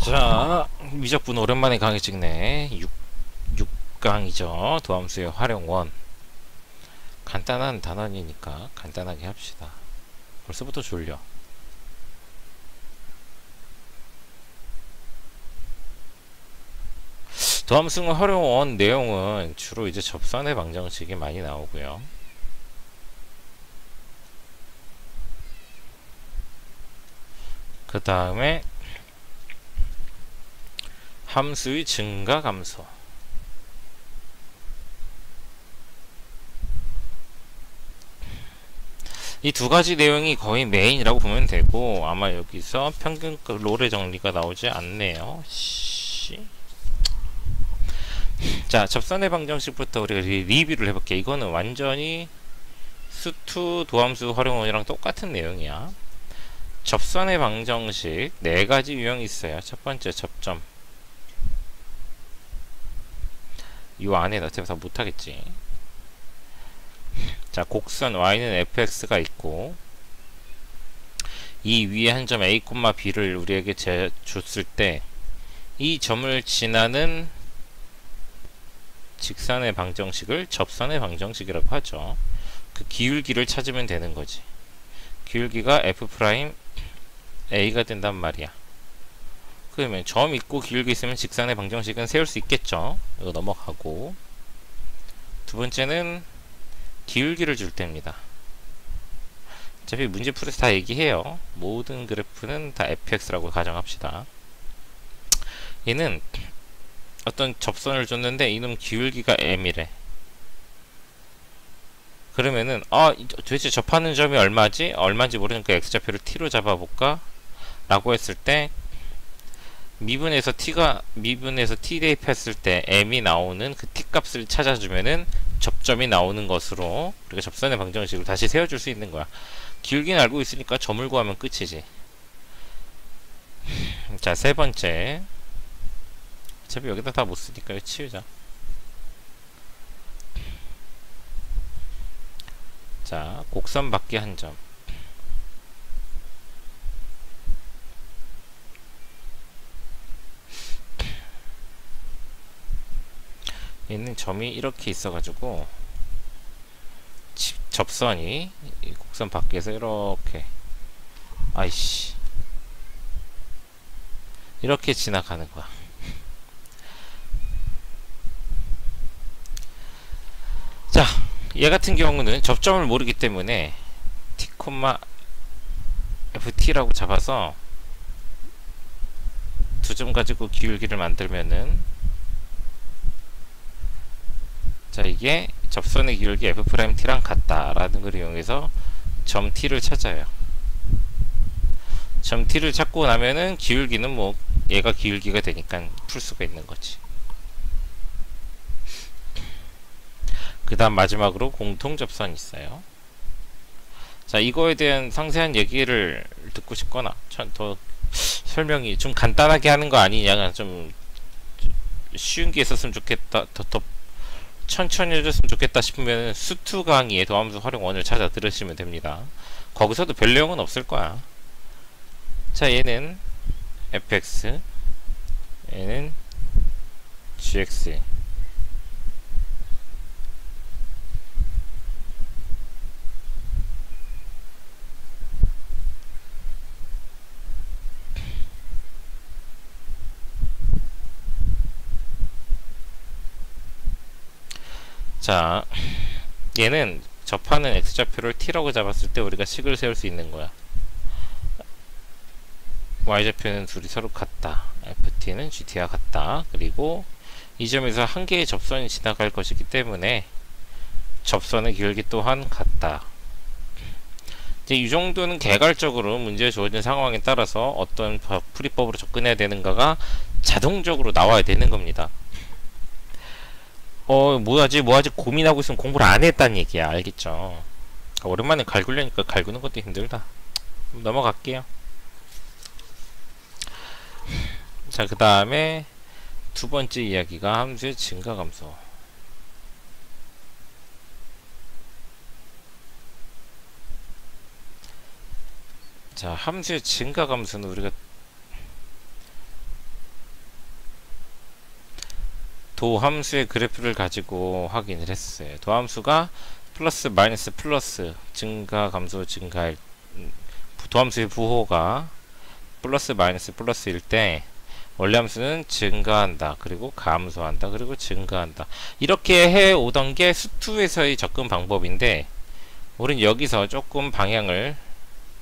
자, 미적분 오랜만에 강의 찍네. 6강이죠. 도함수의 활용원. 간단한 단원이니까 간단하게 합시다. 벌써부터 졸려. 도함수의 활용원 내용은 주로 이제 접선의 방정식이 많이 나오고요. 그 다음에 함수의 증가 감소. 이 두 가지 내용이 거의 메인이라고 보면 되고, 아마 여기서 평균급 롤의 정리가 나오지 않네요. 자, 접선의 방정식부터 우리가 리뷰를 해볼게. 이거는 완전히 수투 도함수 활용원이랑 똑같은 내용이야. 접선의 방정식 네 가지 유형이 있어요. 첫 번째 접점. 이 안에 어차피 다 못하겠지. 자, 곡선 y는 fx가 있고, 이 위에 한 점 a, b를 우리에게 줬을 때 이 점을 지나는 직선의 방정식을 접선의 방정식이라고 하죠. 그 기울기를 찾으면 되는 거지. 기울기가 f'a가 된단 말이야. 그러면 점 있고 기울기 있으면 직선의 방정식은 세울 수 있겠죠. 이거 넘어가고, 두 번째는 기울기를 줄 때입니다. 어차피 문제 풀에서 다 얘기해요. 모든 그래프는 다 fx라고 가정합시다. 얘는 어떤 접선을 줬는데 이놈 기울기가 m이래. 그러면은 도대체 접하는 점이 얼마지? 얼마인지 모르니까 x좌표를 t로 잡아볼까? 라고 했을 때 미분에서 t 대입했을 때 m이 나오는 그 t 값을 찾아주면은 접점이 나오는 것으로 우리가 접선의 방정식을 다시 세워줄 수 있는 거야. 기울기는 알고 있으니까 점을 구하면 끝이지. 자, 세 번째. 어차피 여기다 다 못 쓰니까 이거 치우자. 자, 곡선 밖에 한 점. 얘는 점이 이렇게 있어가지고 접선이 이 곡선 밖에서 이렇게 이렇게 지나가는 거야. 자, 얘 같은 경우는 접점을 모르기 때문에 t, ft라고 잡아서 두 점 가지고 기울기를 만들면은, 자, 이게 접선의 기울기 f't랑 같다라는 걸 이용해서 점 t를 찾아요. 점 t를 찾고 나면은 기울기는 뭐 얘가 기울기가 되니까 풀 수가 있는 거지. 그 다음 마지막으로 공통접선이 있어요. 자, 이거에 대한 상세한 얘기를 듣고 싶거나 더 설명이 좀 간단하게 하는 거 아니냐, 좀 쉬운 게 있었으면 좋겠다, 더 천천히 해줬으면 좋겠다 싶으면 수투 강의의 도함수 활용원을 찾아 들으시면 됩니다. 거기서도 별 내용은 없을 거야. 자, 얘는 fx, 얘는 gx. 자, 얘는 접하는 x좌표를 t라고 잡았을 때 우리가 식을 세울 수 있는 거야. y좌표는 둘이 서로 같다. ft는 gt와 같다. 그리고 이 점에서 한 개의 접선이 지나갈 것이기 때문에 접선의 기울기 또한 같다. 이제 이 정도는 개괄적으로 문제에 주어진 상황에 따라서 어떤 풀이법으로 접근해야 되는가가 자동적으로 나와야 되는 겁니다. 뭐하지 고민하고 있으면 공부를 안 했다는 얘기야. 알겠죠? 오랜만에 갈구려니까 갈구는 것도 힘들다. 넘어갈게요. 자, 그 다음에 두 번째 이야기가 함수의 증가 감소. 자, 함수의 증가 감소는 우리가 도함수의 그래프를 가지고 확인을 했어요. 도함수가 플러스 마이너스 플러스 증가 감소 증가일 도함수의 부호가 플러스 마이너스 플러스일 때 원래 함수는 증가한다 그리고 감소한다 그리고 증가한다 이렇게 해오던 게 수투에서의 접근 방법인데 우린 여기서 조금 방향을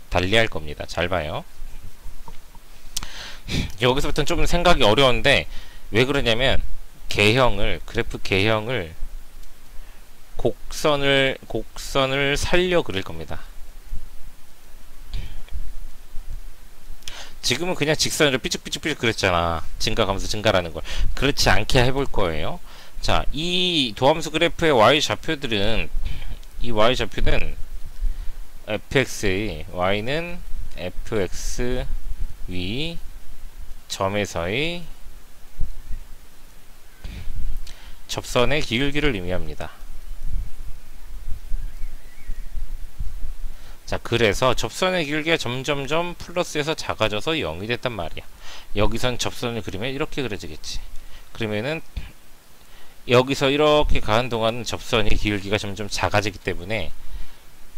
달리할 겁니다. 잘 봐요. 여기서부터는 좀 생각이 어려운데 왜 그러냐면 그래프 개형을 곡선을 살려 그릴 겁니다. 지금은 그냥 직선으로 삐죽삐죽삐죽 그랬잖아. 증가 감소 증가라는 걸. 그렇지 않게 해볼 거예요. 자, 이 도함수 그래프의 y좌표들은 이 y좌표는 fx의 y는 fx 위 점에서의 접선의 기울기를 의미합니다. 자, 그래서 접선의 기울기가 점점점 플러스에서 작아져서 0이 됐단 말이야. 여기선 접선을 그리면 이렇게 그려지겠지. 그러면은 여기서 이렇게 가는 동안은 접선의 기울기가 점점 작아지기 때문에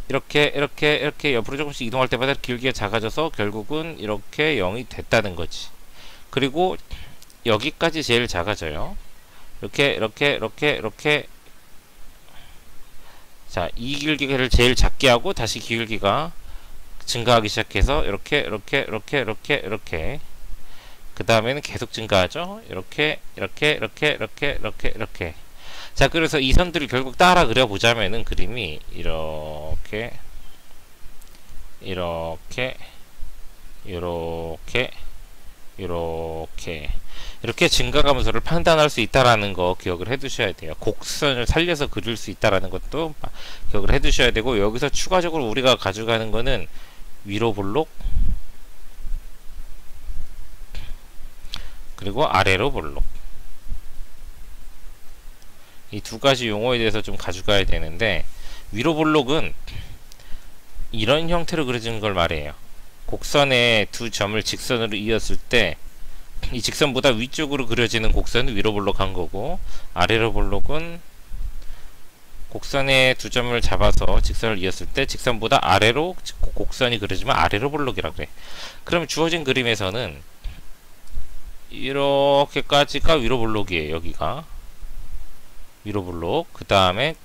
이렇게 옆으로 조금씩 이동할 때마다 기울기가 작아져서 결국은 이렇게 0이 됐다는 거지. 그리고 여기까지 제일 작아져요. 이렇게 자, 이 기울기를 제일 작게 하고 다시 기울기가 증가하기 시작해서 이렇게 그 다음에는 계속 증가하죠. 이렇게 자, 그래서 이 선들을 결국 따라 그려보자면은 그림이 이렇게 이렇게 증가 감소를 판단할 수 있다라는 거 기억을 해 두셔야 돼요. 곡선을 살려서 그릴 수 있다라는 것도 기억을 해 두셔야 되고, 여기서 추가적으로 우리가 가져가는 거는 위로 볼록 그리고 아래로 볼록, 이 두 가지 용어에 대해서 좀 가져가야 되는데, 위로 볼록은 이런 형태로 그려지는 걸 말해요. 곡선의 두 점을 직선으로 이었을 때 이 직선보다 위쪽으로 그려지는 곡선은 위로 볼록한 거고, 아래로 볼록은 곡선의 두 점을 잡아서 직선을 이었을 때 직선보다 아래로 곡선이 그려지면 아래로 볼록이라 그래. 그럼 주어진 그림에서는 이렇게까지가 위로 볼록이에요. 여기가 위로 볼록, 그 다음에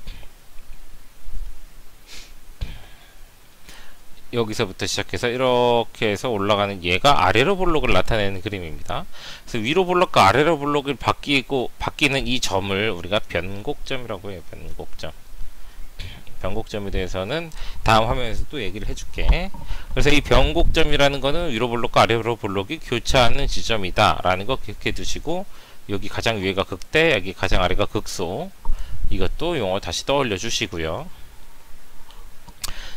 여기서부터 시작해서 이렇게 해서 올라가는 얘가 아래로 볼록을 나타내는 그림입니다. 그래서 위로 볼록과 아래로 볼록을 바뀌는 이 점을 우리가 변곡점이라고 해요. 변곡점에 대해서는 다음 화면에서 또 얘기를 해줄게. 그래서 이 변곡점이라는 거는 위로 볼록과 아래로 볼록이 교차하는 지점이다 라는 거 기억해 두시고, 여기 가장 위에가 극대, 여기 가장 아래가 극소, 이것도 용어 다시 떠올려 주시고요.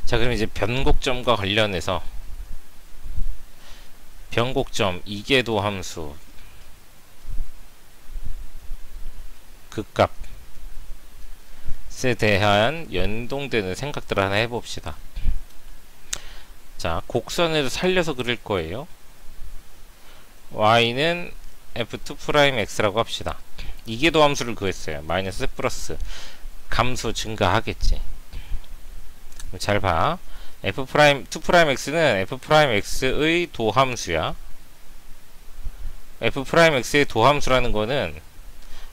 자, 그럼 이제 변곡점과 관련해서 변곡점, 이계도 함수, 극값에 대한 연동되는 생각들을 하나 해봅시다. 자, 곡선을 살려서 그릴 거예요. y는 f2'x라고 합시다. 이계도 함수를 구했어요. 마이너스 플러스 감소 증가하겠지. 잘 봐. f'2'x는 f'x의 도함수야. f'x의 도함수라는 거는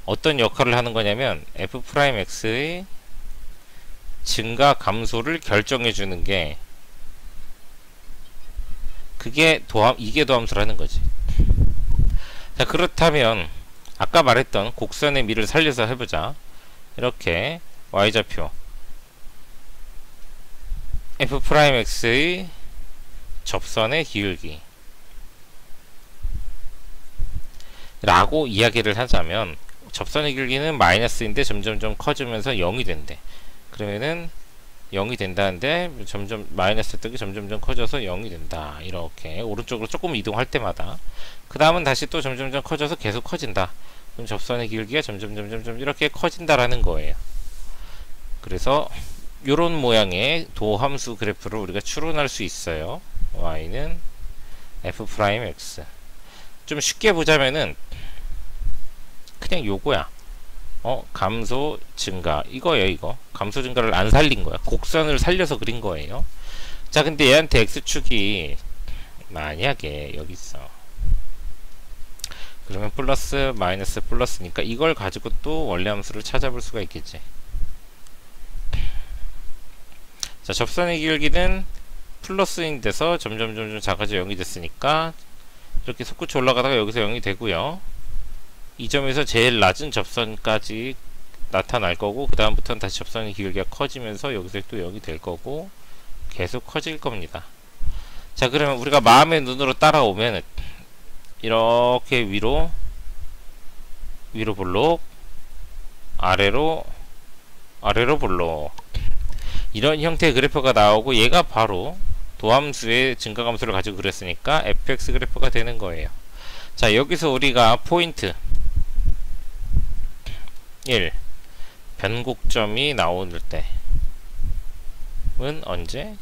어떤 역할을 하는 거냐면 f'x의 증가 감소를 결정해 주는 게, 그게 이계도함수라는 거지. 자, 그렇다면 아까 말했던 곡선의 미를 살려서 해보자. 이렇게 y좌표 f'x의 접선의 기울기 라고 이야기를 하자면, 접선의 기울기는 마이너스인데 점점점 커지면서 0이 된대. 그러면은 0이 된다는데 점점 마이너스 뜨기 점점점 커져서 0이 된다. 이렇게 오른쪽으로 조금 이동할 때마다, 그 다음은 다시 또 점점점 커져서 계속 커진다. 그럼 접선의 기울기가 점점점 이렇게 커진다라는 거예요. 그래서 요런 모양의 도함수 그래프를 우리가 추론할 수 있어요. y는 f'x. 좀 쉽게 보자면은 그냥 요거야. 감소 증가 이거예요. 이거 감소 증가를 안 살린 거야. 곡선을 살려서 그린 거예요. 자, 근데 얘한테 x축이 만약에 여기 있어. 그러면 플러스 마이너스 플러스니까 이걸 가지고 또 원래 함수를 찾아볼 수가 있겠지. 자, 접선의 기울기는 플러스인 데서 점점 작아져 0이 됐으니까 이렇게 솟구쳐 올라가다가 여기서 0이 되고요. 이 점에서 제일 낮은 접선까지 나타날 거고, 그 다음부터는 다시 접선의 기울기가 커지면서 여기서 또 0이 될 거고 계속 커질 겁니다. 자, 그러면 우리가 마음의 눈으로 따라오면 이렇게 위로 볼록, 아래로 볼록, 이런 형태의 그래프가 나오고, 얘가 바로 도함수의 증가감소를 가지고 그렸으니까 fx 그래프가 되는 거예요. 자, 여기서 우리가 포인트 1 변곡점이 나오는 때는 언제?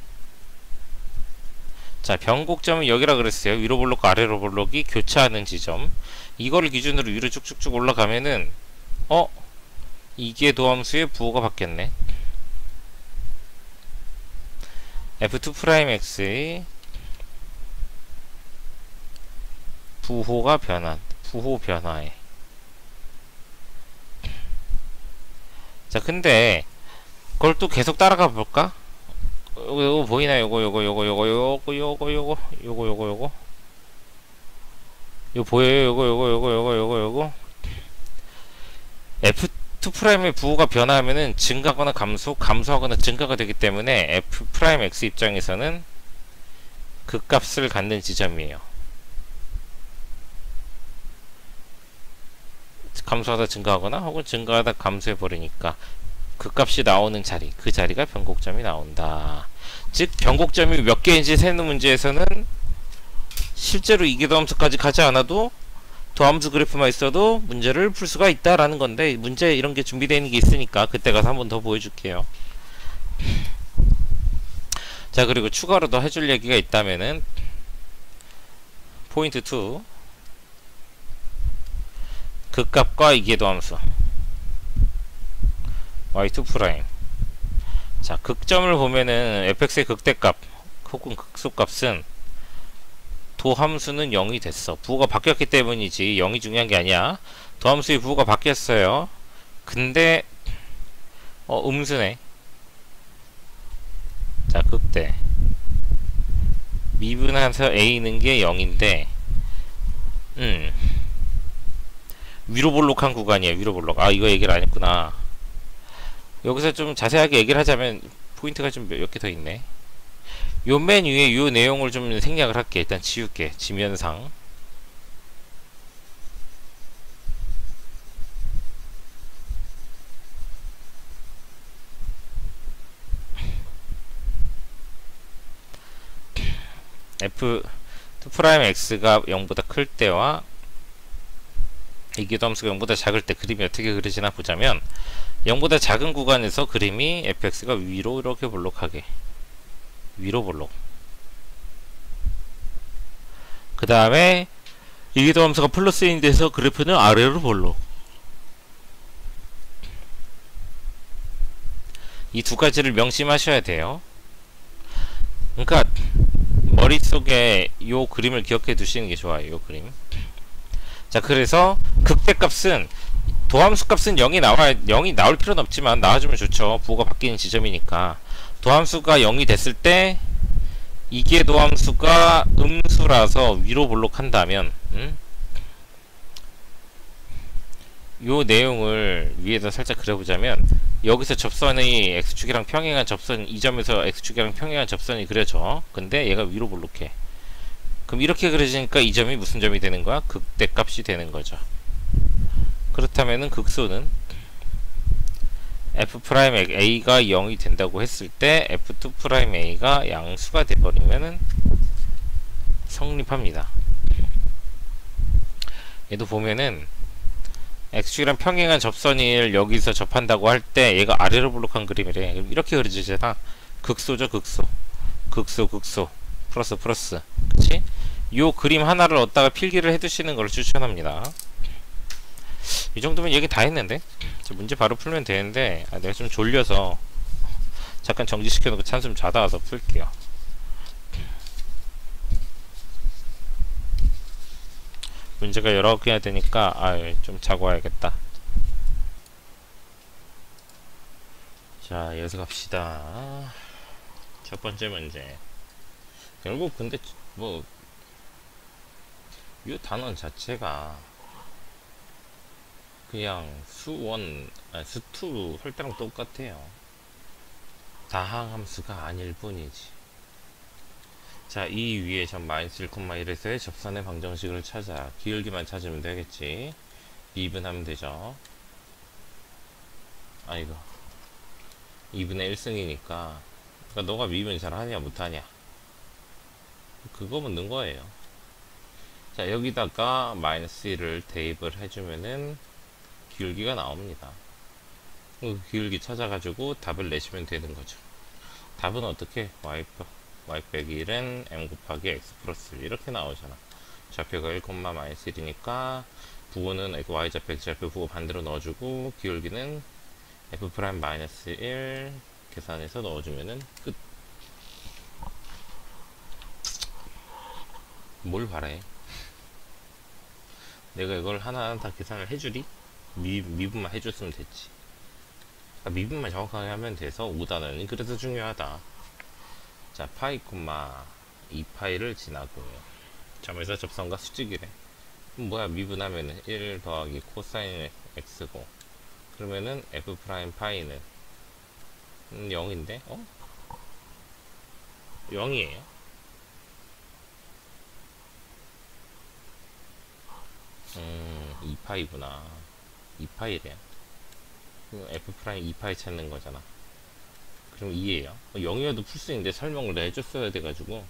자, 변곡점은 여기라 그랬어요. 위로 볼록과 아래로 볼록이 교차하는 지점. 이거를 기준으로 위로 쭉쭉쭉 올라가면은 이게 도함수의 부호가 바뀌었네. f2'x의 부호 변화에. 자, 근데 그걸 또 계속 따라가 볼까? 요거 보이나요? 요거 보여요? 요거 f2'의 부호가 변화하면은 증가하거나 감소하거나 증가가 되기 때문에 f'x 입장에서는 그 값을 갖는 지점이에요. 감소하다 증가하거나 혹은 증가하다 감소해 버리니까 그 값이 나오는 자리, 그 자리가 변곡점이 나온다. 즉 변곡점이 몇 개인지 세는 문제에서는 실제로 이계도함수까지 가지 않아도 도함수 그래프만 있어도 문제를 풀 수가 있다라는 건데, 문제 이런 게 준비되어 있는 게 있으니까 그때 가서 한 번 더 보여줄게요. 자, 그리고 추가로 더 해줄 얘기가 있다면은 포인트 2 극값과 이계도함수 y2'. 자, 극점을 보면은 fx의 극대값 혹은 극소값은 도함수는 0이 됐어. 부호가 바뀌었기 때문이지 0이 중요한 게 아니야. 도함수의 부호가 바뀌었어요. 근데 음수네. 자, 극대 미분해서 a는 게 0인데 위로 볼록한 구간이에요. 위로 볼록. 이거 얘기를 안 했구나. 여기서 좀 자세하게 얘기를 하자면 포인트가 좀 몇 개 더 있네. 요 맨 위에 요 내용을 좀 생략을 할게. 일단 지울게. 지면상 f2'x가 0보다 클 때와 이계도함수가 0보다 작을 때 그림이 어떻게 그려지나 보자면, 0보다 작은 구간에서 그림이 fx가 위로 이렇게 볼록하게 위로 볼록, 그 다음에 이계도함수가 플러스인 데서 그래프는 아래로 볼록. 이 두 가지를 명심하셔야 돼요. 그러니까 머릿속에 요 그림을 기억해 두시는 게 좋아요. 요 그림. 자, 그래서 극대값은 도함수 값은 0이 나올 필요는 없지만 나와주면 좋죠. 부호가 바뀌는 지점이니까. 도함수가 0이 됐을 때 이게 도함수가 음수라서 위로 볼록한다면 요 내용을 위에다 살짝 그려보자면, 여기서 접선의 x축이랑 평행한 접선, 이 점에서 x축이랑 평행한 접선이 그려져. 근데 얘가 위로 볼록해. 그럼 이렇게 그려지니까 이 점이 무슨 점이 되는 거야? 극대값이 되는 거죠. 그렇다면은 극소는 f'A가 0이 된다고 했을 때 f2'A가 양수가 돼버리면은 성립합니다. 얘도 보면은 x축이랑 평행한 접선을 여기서 접한다고 할 때 얘가 아래로 볼록한 그림이래. 그럼 이렇게 그려지잖아. 극소죠. 극소 플러스. 그치? 요 그림 하나를 얻다가 필기를 해두시는 걸 추천합니다. 이 정도면 얘기 다 했는데? 이제 문제 바로 풀면 되는데, 내가 좀 졸려서 잠깐 정지시켜놓고 찬좀 자다 와서 풀게요. 문제가 여러 개야 되니까 좀 자고 와야겠다. 자, 여기서 갑시다. 첫 번째 문제. 결국 근데 뭐 이 단원 자체가 그냥 수2 할 때랑 똑같아요. 다항 함수가 아닐 뿐이지. 자, 이 위에 점 마이너스 1,1에서의 접선의 방정식을 찾아. 기울기만 찾으면 되겠지. 미분하면 되죠. 이거 2분의 1승이니까. 그러니까 너가 미분 잘하냐 못하냐 그거 묻는 거예요. 자, 여기다가 마이너스 1을 대입을 해주면은 기울기가 나옵니다. 그 기울기 찾아가지고 답을 내시면 되는 거죠. 답은 어떻게? y 빼기 1은 m 곱하기 x 플러스 1 이렇게 나오잖아. 좌표가 1, 마이너스 1이니까 부호는 y좌표, x좌표 부호 반대로 넣어주고 기울기는 f 프라임 마이너스 1 계산해서 넣어주면은 끝. 뭘 바래? 내가 이걸 하나하나 다 계산을 해주리? 미분만 해줬으면 됐지. 미분만 정확하게 하면 돼서 5단원이 그래서 중요하다. 자, 파이, 2파이를 지나고 점에서 접선과 수직이래. 뭐야, 미분하면은 1 더하기 코사인 x고, 그러면은 f 프라임 파이는 0인데 0이에요. 2파이구나. 2파이래요. f 프라임 2파이 찾는 거잖아. 그럼 2예요. 0이어도 풀 수 있는데 설명을 해줬어야 돼가지고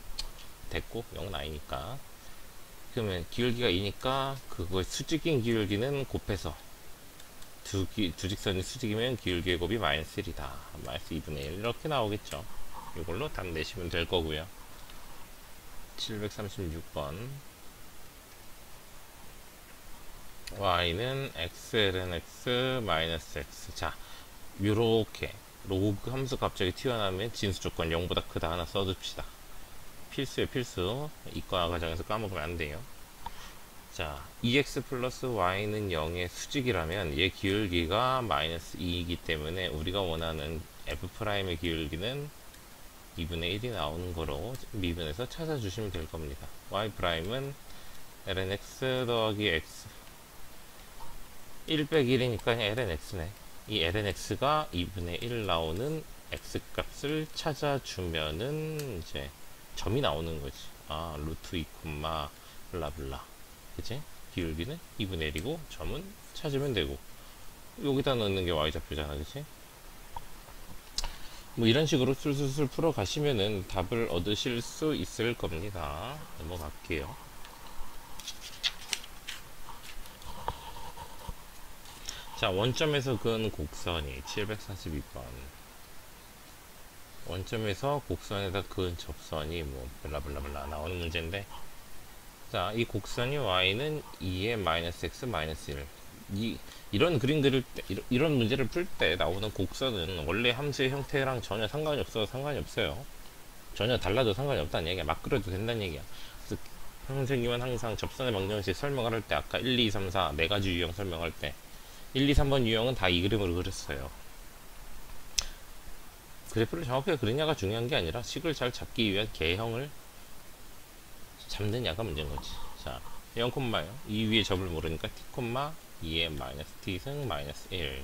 됐고, 0은 아니니까. 그러면 기울기가 2니까 그거 수직인 기울기는 곱해서 두 직선이 수직이면 기울기의 곱이 마이너스 1이다. 마이너스 2분의 1 이렇게 나오겠죠. 이걸로 답 내시면 될 거고요. 736번. y는 xln x 마이너스 x. 자, 요렇게 로그 함수 갑자기 튀어나오면 진수 조건 0보다 크다 하나 써줍시다. 필수에 필수. 이과 과정에서 까먹으면 안 돼요. 자, 2x 플러스 y는 0의 수직이라면 얘 기울기가 마이너스 2이기 때문에 우리가 원하는 f'의 기울기는 2분의 1이 나오는 거로 미분해서 찾아주시면 될 겁니다. y'은 ln x 더하기 x 1 빼기 1이니까 그냥 ln x네. 이 ln x가 2분의 1 나오는 x 값을 찾아주면은 이제 점이 나오는 거지. 루트 2, 블라블라. 그치? 기울기는 2분의 1이고 점은 찾으면 되고, 여기다 넣는 게 y좌표잖아. 그치? 뭐 이런 식으로 술술술 풀어 가시면은 답을 얻으실 수 있을 겁니다. 넘어갈게요. 자, 원점에서 그은 곡선이 742번. 원점에서 곡선에다 그은 접선이 뭐 블라블라블라 나오는 문제인데, 자, 이 곡선이 y는 2의 마이너스 x 마이너스 1. 이런 그림 그릴 때, 이런 문제를 풀 때 나오는 곡선은 원래 함수의 형태랑 전혀 상관이 없어요. 전혀 달라도 상관이 없다는 얘기야. 막 그려도 된다는 얘기야. 그래서 선생님은 항상 접선의 방정식 설명을 할 때, 아까 1, 2, 3, 4 네 가지 유형 설명할 때 1, 2, 3번 유형은 다 이 그림으로 그렸어요. 그래프를 정확하게 그리냐가 중요한 게 아니라 식을 잘 잡기 위한 개형을 잡느냐가 문제인 거지. 자, 0,0. 이 위에 점을 모르니까 t, 2의 마이너스 t승 마이너스 1.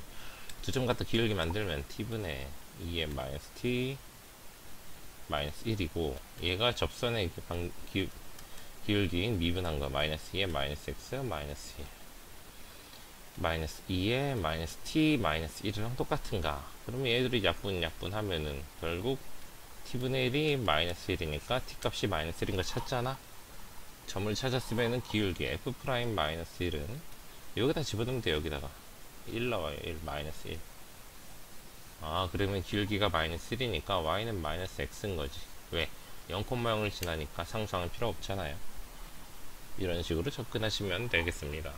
두 점 갖다 기울기 만들면 t분의 2의 마이너스 t 마이너스 1이고, 얘가 접선의 기울기인 미분한 거 마이너스 2의 마이너스 x 마이너스 1. 마이너스 2에 마이너스 t 마이너스 1이랑 똑같은가? 그러면 얘들이 약분하면은 결국 t분의 1이 마이너스 1이니까 t 값이 마이너스 1인 거 찾잖아? 점을 찾았으면은 기울기 f 프라임 마이너스 1은 여기다 집어넣으면 돼. 여기다가 1 나와요. 1 마이너스 1. 그러면 기울기가 마이너스 1이니까 y는 마이너스 x인 거지. 왜? 0,0을 지나니까 상수항은 필요 없잖아요. 이런 식으로 접근하시면 되겠습니다.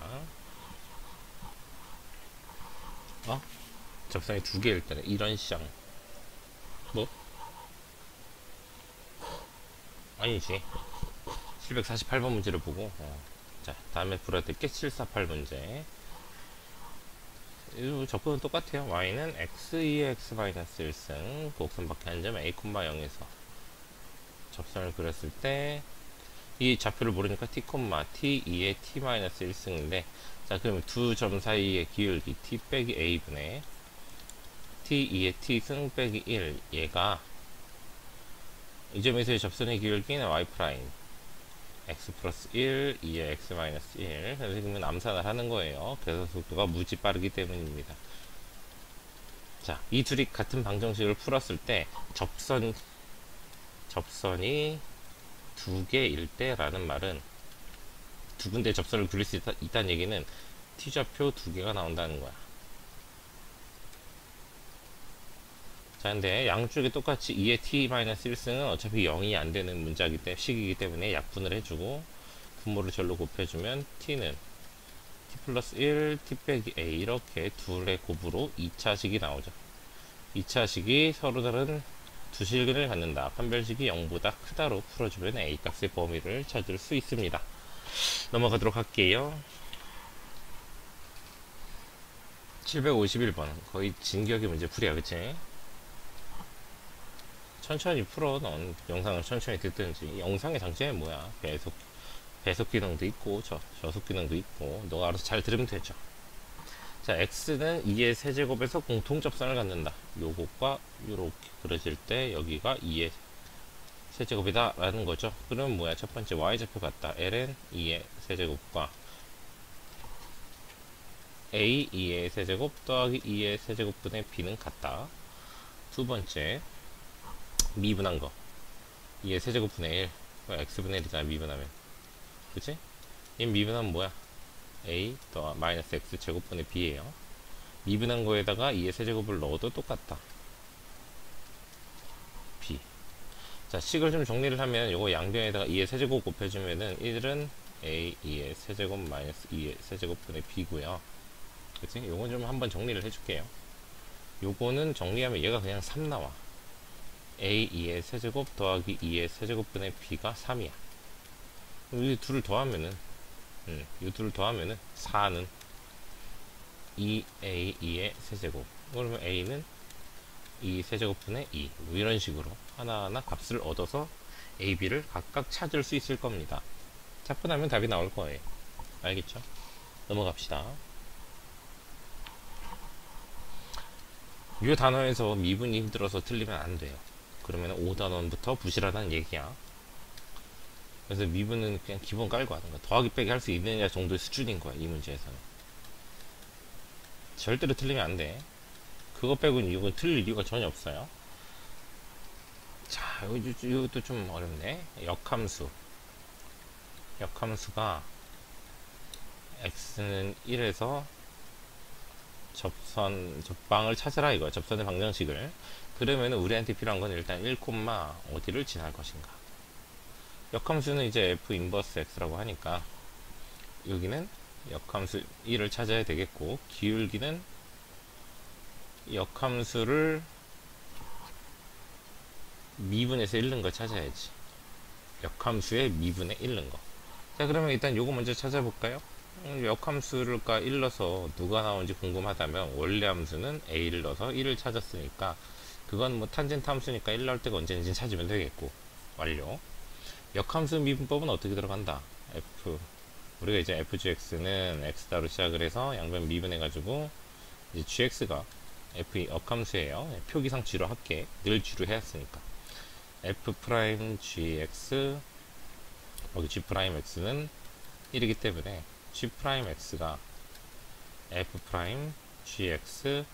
어? 접선이 두 개일 때는 이런 시장. 뭐? 아니지. 748번 문제를 보고. 자, 다음에 풀어드릴게. 748문제. 이 접근은 똑같아요. y는 x2의 x-1승 곡선밖에 한 점 a, 0에서 접선을 그렸을 때 이 좌표를 모르니까 t, t2의 t-1승인데, 자, 그러면 두 점 사이의 기울기 t 빼기 a분의 t2의 t승 빼기 1, 얘가 이 점에서의 접선의 기울기는 y' x 플러스 1, 2의 x 마이너스 1. 선생님은 암산을 하는 거예요. 그래서 속도가 무지 빠르기 때문입니다. 자, 이 둘이 같은 방정식을 풀었을 때 접선이 두 개일 때라는 말은 두 군데 접선을 그릴 수 있다는 얘기는 t좌표 두 개가 나온다는 거야. 자, 근데 양쪽이 똑같이 2의 t-1승은 어차피 0이 안 되는 문자이기 때문에, 식이기 때문에 약분을 해주고 분모를 절로 곱해주면 t는 t 플러스 1, t 빼기 a, 이렇게 둘의 곱으로 2차식이 나오죠. 2차식이 서로 다른 두 실근을 갖는다. 판별식이 0보다 크다로 풀어주면 a 값의 범위를 찾을 수 있습니다. 넘어가도록 할게요. 751번 거의 진격의 문제 풀이야, 그치? 천천히 풀어. 넌 영상을 천천히 듣든지. 영상의 장점이 뭐야? 배속 기능도 있고 저속 기능도 있고, 너가 알아서 잘 들으면 되죠. 자, x는 2의 세제곱에서 공통 접선을 갖는다. 요것과 요렇게 그려질 때 여기가 2의 세제곱이다 라는 거죠. 그러면 뭐야? 첫 번째 y좌표 같다. ln 2의 세제곱과 a 2의 세제곱 더하기 2의 세제곱분의 b는 같다. 두 번째 미분한 거 2의 세제곱분의 1, x분의 1이잖아 미분하면. 그치? 이 미분하면 뭐야? a 더 마이너스 x 제곱분의 b예요. 미분한 거에다가 2의 세제곱을 넣어도 똑같다. b. 자, 식을 좀 정리를 하면 요거 양변에다가 2의 세제곱 곱해주면은 1은 a 2의 세제곱 마이너스 2의 세제곱분의 b고요. 그치? 요건 좀 한번 정리를 해줄게요. 요거는 정리하면 얘가 그냥 3 나와. a 2의 세제곱 더하기 2의 세제곱분의 b가 3이야. 이 둘을 더하면은 이 둘을 더하면은 4는 2a 2의 세제곱. 그러면 a는 2 세제곱분의 2. 뭐 이런 식으로 하나하나 값을 얻어서 a, b를 각각 찾을 수 있을 겁니다. 찾고 나면 답이 나올 거예요. 알겠죠? 넘어갑시다. 이 단어에서 미분이 힘들어서 틀리면 안 돼요. 그러면 5단원부터 부실하다는 얘기야. 그래서 미분은 그냥 기본 깔고 하는 거야. 더하기 빼기 할 수 있느냐 정도의 수준인 거야, 이 문제에서는. 절대로 틀리면 안 돼. 그거 빼고는 이건 틀릴 이유가 전혀 없어요. 자, 이것도 좀 어렵네. 역함수가 x는 1에서 접방을 찾으라 이거야. 접선의 방정식을. 그러면 우리한테 필요한 건 일단 1, 어디를 지날 것인가. 역함수는 이제 f 인버스 x라고 하니까 여기는 역함수 1을 찾아야 되겠고, 기울기는 역함수를 미분에서 잃는 거 찾아야지. 역함수의 미분에 잃는 거. 자, 그러면 일단 요거 먼저 찾아볼까요? 역함수를 일러서 누가 나오는지 궁금하다면 원래 함수는 a를 넣어서 1을 찾았으니까 그건 뭐 탄젠트 함수니까 1 나올 때가 언제인지 찾으면 되겠고. 완료. 역함수 미분법은 어떻게 들어간다? 우리가 이제 fgx는 x다로 시작을 해서 양변 미분해가지고 이제 gx가 f 역함수예요. 표기상 g로 할게. 늘 g로 해왔으니까 f 프라임 gx, 여기 g 프라임 x는 1이기 때문에 g 프라임 x가 f 프라임 gx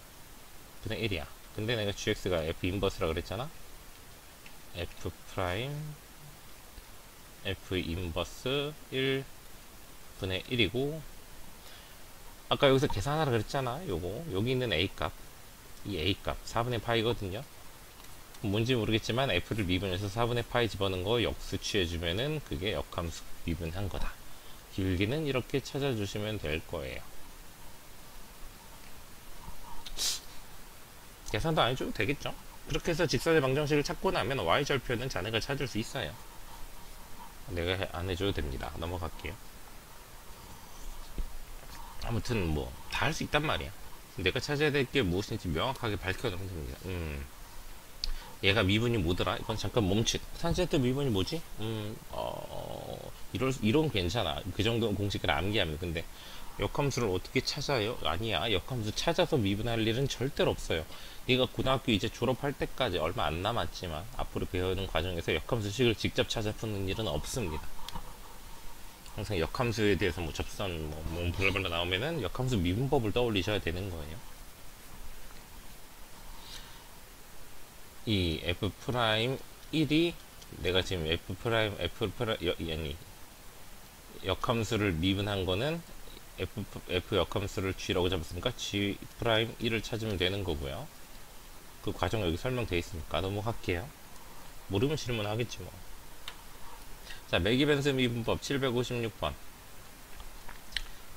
분의 1이야. 근데 내가 gx가 f 인버스라 그랬잖아. f 프라임 f 인버스 1 분의 1이고, 아까 여기서 계산하라 그랬잖아. 요거 여기 있는 a 값, 이 a 값 4분의 파이거든요. 뭔지 모르겠지만 f를 미분해서 4분의 파이 집어넣은 거 역수 취해주면은 그게 역함수 미분한 거다. 기울기는 이렇게 찾아주시면 될 거예요. 계산도 안 해줘도 되겠죠. 그렇게 해서 직선의 방정식을 찾고 나면 y절표는 자네가 찾을 수 있어요. 내가 안 해줘도 됩니다. 넘어갈게요. 아무튼 뭐 다 할 수 있단 말이야. 내가 찾아야 될 게 무엇인지 명확하게 밝혀놓으면 됩니다. 얘가 미분이 뭐더라? 이건 잠깐 멈칫. 탄젠트 미분이 뭐지? 이론 괜찮아. 그 정도는 공식을 암기하면. 근데 역함수를 어떻게 찾아요? 아니야. 역함수 찾아서 미분할 일은 절대로 없어요. 네가 고등학교 이제 졸업할 때까지 얼마 안 남았지만 앞으로 배우는 과정에서 역함수식을 직접 찾아 푸는 일은 없습니다. 항상 역함수에 대해서 뭐 접선 뭐 블라블라 나오면은 역함수 미분법을 떠올리셔야 되는 거예요. 이 f 프라임 1이 내가 지금 f 프라임 아니 역함수를 미분한 거는 f 역함수를 g라고 잡았으니까 g 프라임 1을 찾으면 되는 거고요. 그 과정 여기 설명되어 있으니까 넘어갈게요. 모르면 질문하겠지 뭐. 자, 매기변수 미분법 756번.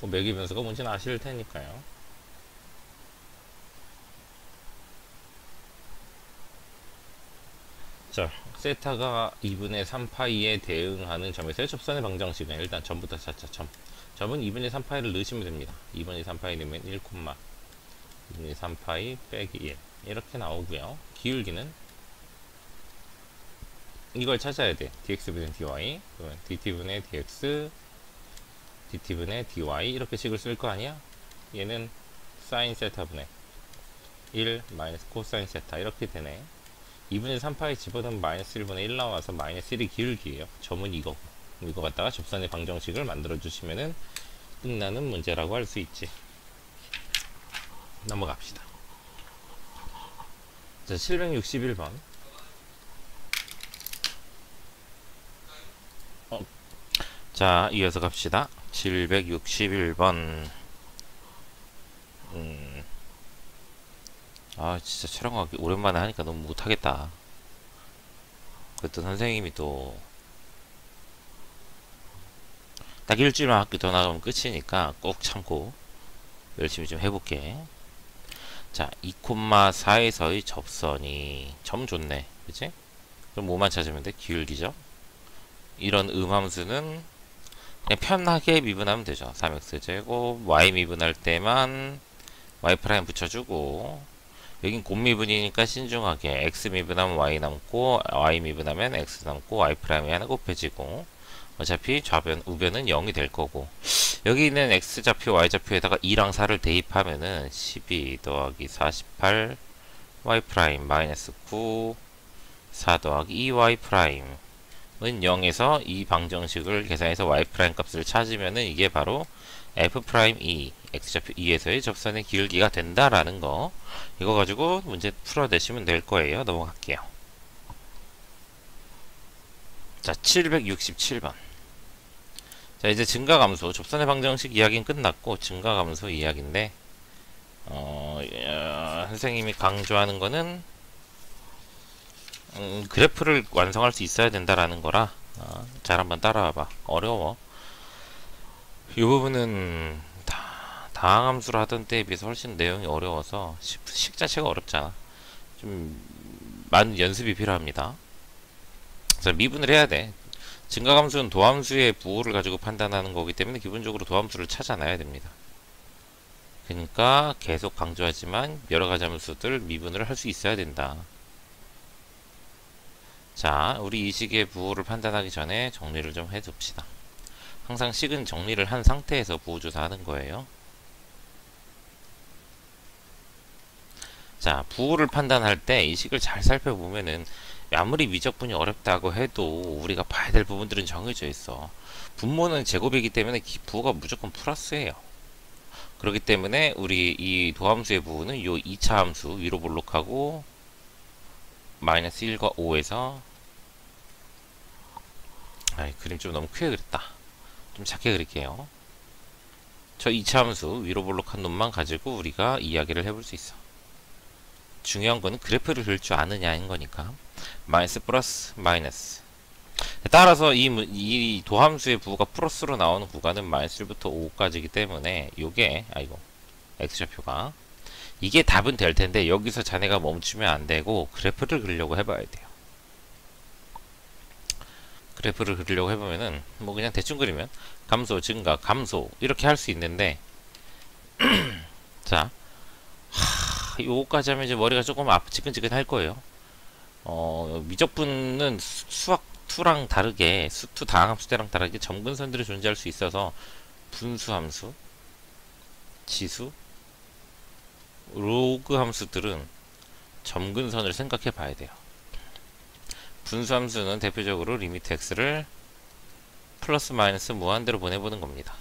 매기변수가 뭔지는 아실 테니까요. 자, 세타가 2분의 3파이에 대응하는 점에서의 접선의 방정식은 일단 점부터 찾자. 점은 2분의 3파이를 넣으시면 됩니다. 2분의 3파이 넣으면 1, 2분의 3파이 빼기 1 이렇게 나오고요. 기울기는 이걸 찾아야 돼. dx분의 dy, dt분의 dx, dt분의 dy 이렇게 식을 쓸 거 아니야? 얘는 사인 세타분의 1 마이너스 코사인 세타 이렇게 되네. 2분의 3파이 집어넣으면 마이너스 1분의 1 나와서 마이너스 1이 기울기예요. 점은 이거고. 이거 갖다가 접선의 방정식을 만들어 주시면은 끝나는 문제라고 할 수 있지. 넘어갑시다. 자, 761번. 자, 이어서 갑시다. 761번. 아, 진짜 촬영하기 오랜만에 하니까 너무 못하겠다. 그때 선생님이 또 딱 일주일만 학교 더 나가면 끝이니까 꼭 참고 열심히 좀 해볼게. 자, 2,4에서의 접선이 점 좋네. 그치? 그럼 뭐만 찾으면 돼? 기울기죠? 이런 음함수는 그냥 편하게 미분하면 되죠. 3x제곱 y 미분할 때만 y 프라임 붙여주고, 여긴 곱미분이니까 신중하게 x 미분하면 y 남고 y 미분하면 x 남고 y 프라임이 하나 곱해지고, 어차피 좌변 우변은 0이 될 거고, 여기 있는 x좌표 y좌표에다가 2랑 4를 대입하면은 12 더하기 48 y 프라임 마이너스 9 4 더하기 2y 프라임은 0에서 이 방정식을 계산해서 y 프라임 값을 찾으면은 이게 바로 f 프라임 2 x좌표 2에서의 접선의 기울기가 된다라는 거. 이거 가지고 문제 풀어내시면 될 거예요. 넘어갈게요. 자, 767번. 자, 이제 증가감수 접선의 방정식 이야기는 끝났고 증가감수 이야기인데, 선생님이 강조하는 거는 그래프를 완성할 수 있어야 된다라는 거라, 잘 한번 따라와봐. 어려워. 이 부분은 다항함수를 하던 때에 비해서 훨씬 내용이 어려워서 식 자체가 어렵잖아. 좀 많은 연습이 필요합니다. 그래서 미분을 해야 돼. 증가함수는 도함수의 부호를 가지고 판단하는 거기 때문에 기본적으로 도함수를 찾아놔야 됩니다. 그러니까 계속 강조하지만 여러가지 함수들 미분을 할 수 있어야 된다. 자, 우리 이 식의 부호를 판단하기 전에 정리를 좀 해둡시다. 항상 식은 정리를 한 상태에서 부호조사하는 거예요. 자, 부호를 판단할 때 이 식을 잘 살펴보면은 아무리 미적분이 어렵다고 해도 우리가 봐야 될 부분들은 정해져 있어. 분모는 제곱이기 때문에 부호가 무조건 플러스예요. 그렇기 때문에 우리 이 도함수의 부호는 요 2차 함수 위로 볼록하고 마이너스 1과 5에서, 그림 좀 너무 크게 그렸다. 좀 작게 그릴게요. 저 2차 함수 위로 볼록한 놈만 가지고 우리가 이야기를 해볼 수 있어. 중요한 거는 그래프를 그릴 줄 아느냐인 거니까. 마이너스 플러스 마이너스. 따라서 이 도함수의 부호가 플러스로 나오는 구간은 마이너스 1부터 5까지이기 때문에 요게 x좌표가 이게 답은 될 텐데 여기서 자네가 멈추면 안 되고 그래프를 그리려고 해봐야 돼요. 그래프를 그리려고 해보면은 뭐 그냥 대충 그리면 감소, 증가, 감소 이렇게 할 수 있는데 자, 요거까지 하면 이제 머리가 조금 지끈지끈 할 거예요. 미적분은 수학 2랑 다르게 수2 다항함수대랑 다르게 점근선들이 존재할 수 있어서 분수함수, 지수, 로그 함수들은 점근선을 생각해 봐야 돼요. 분수함수는 대표적으로 리미트 x를 플러스 마이너스 무한대로 보내보는 겁니다.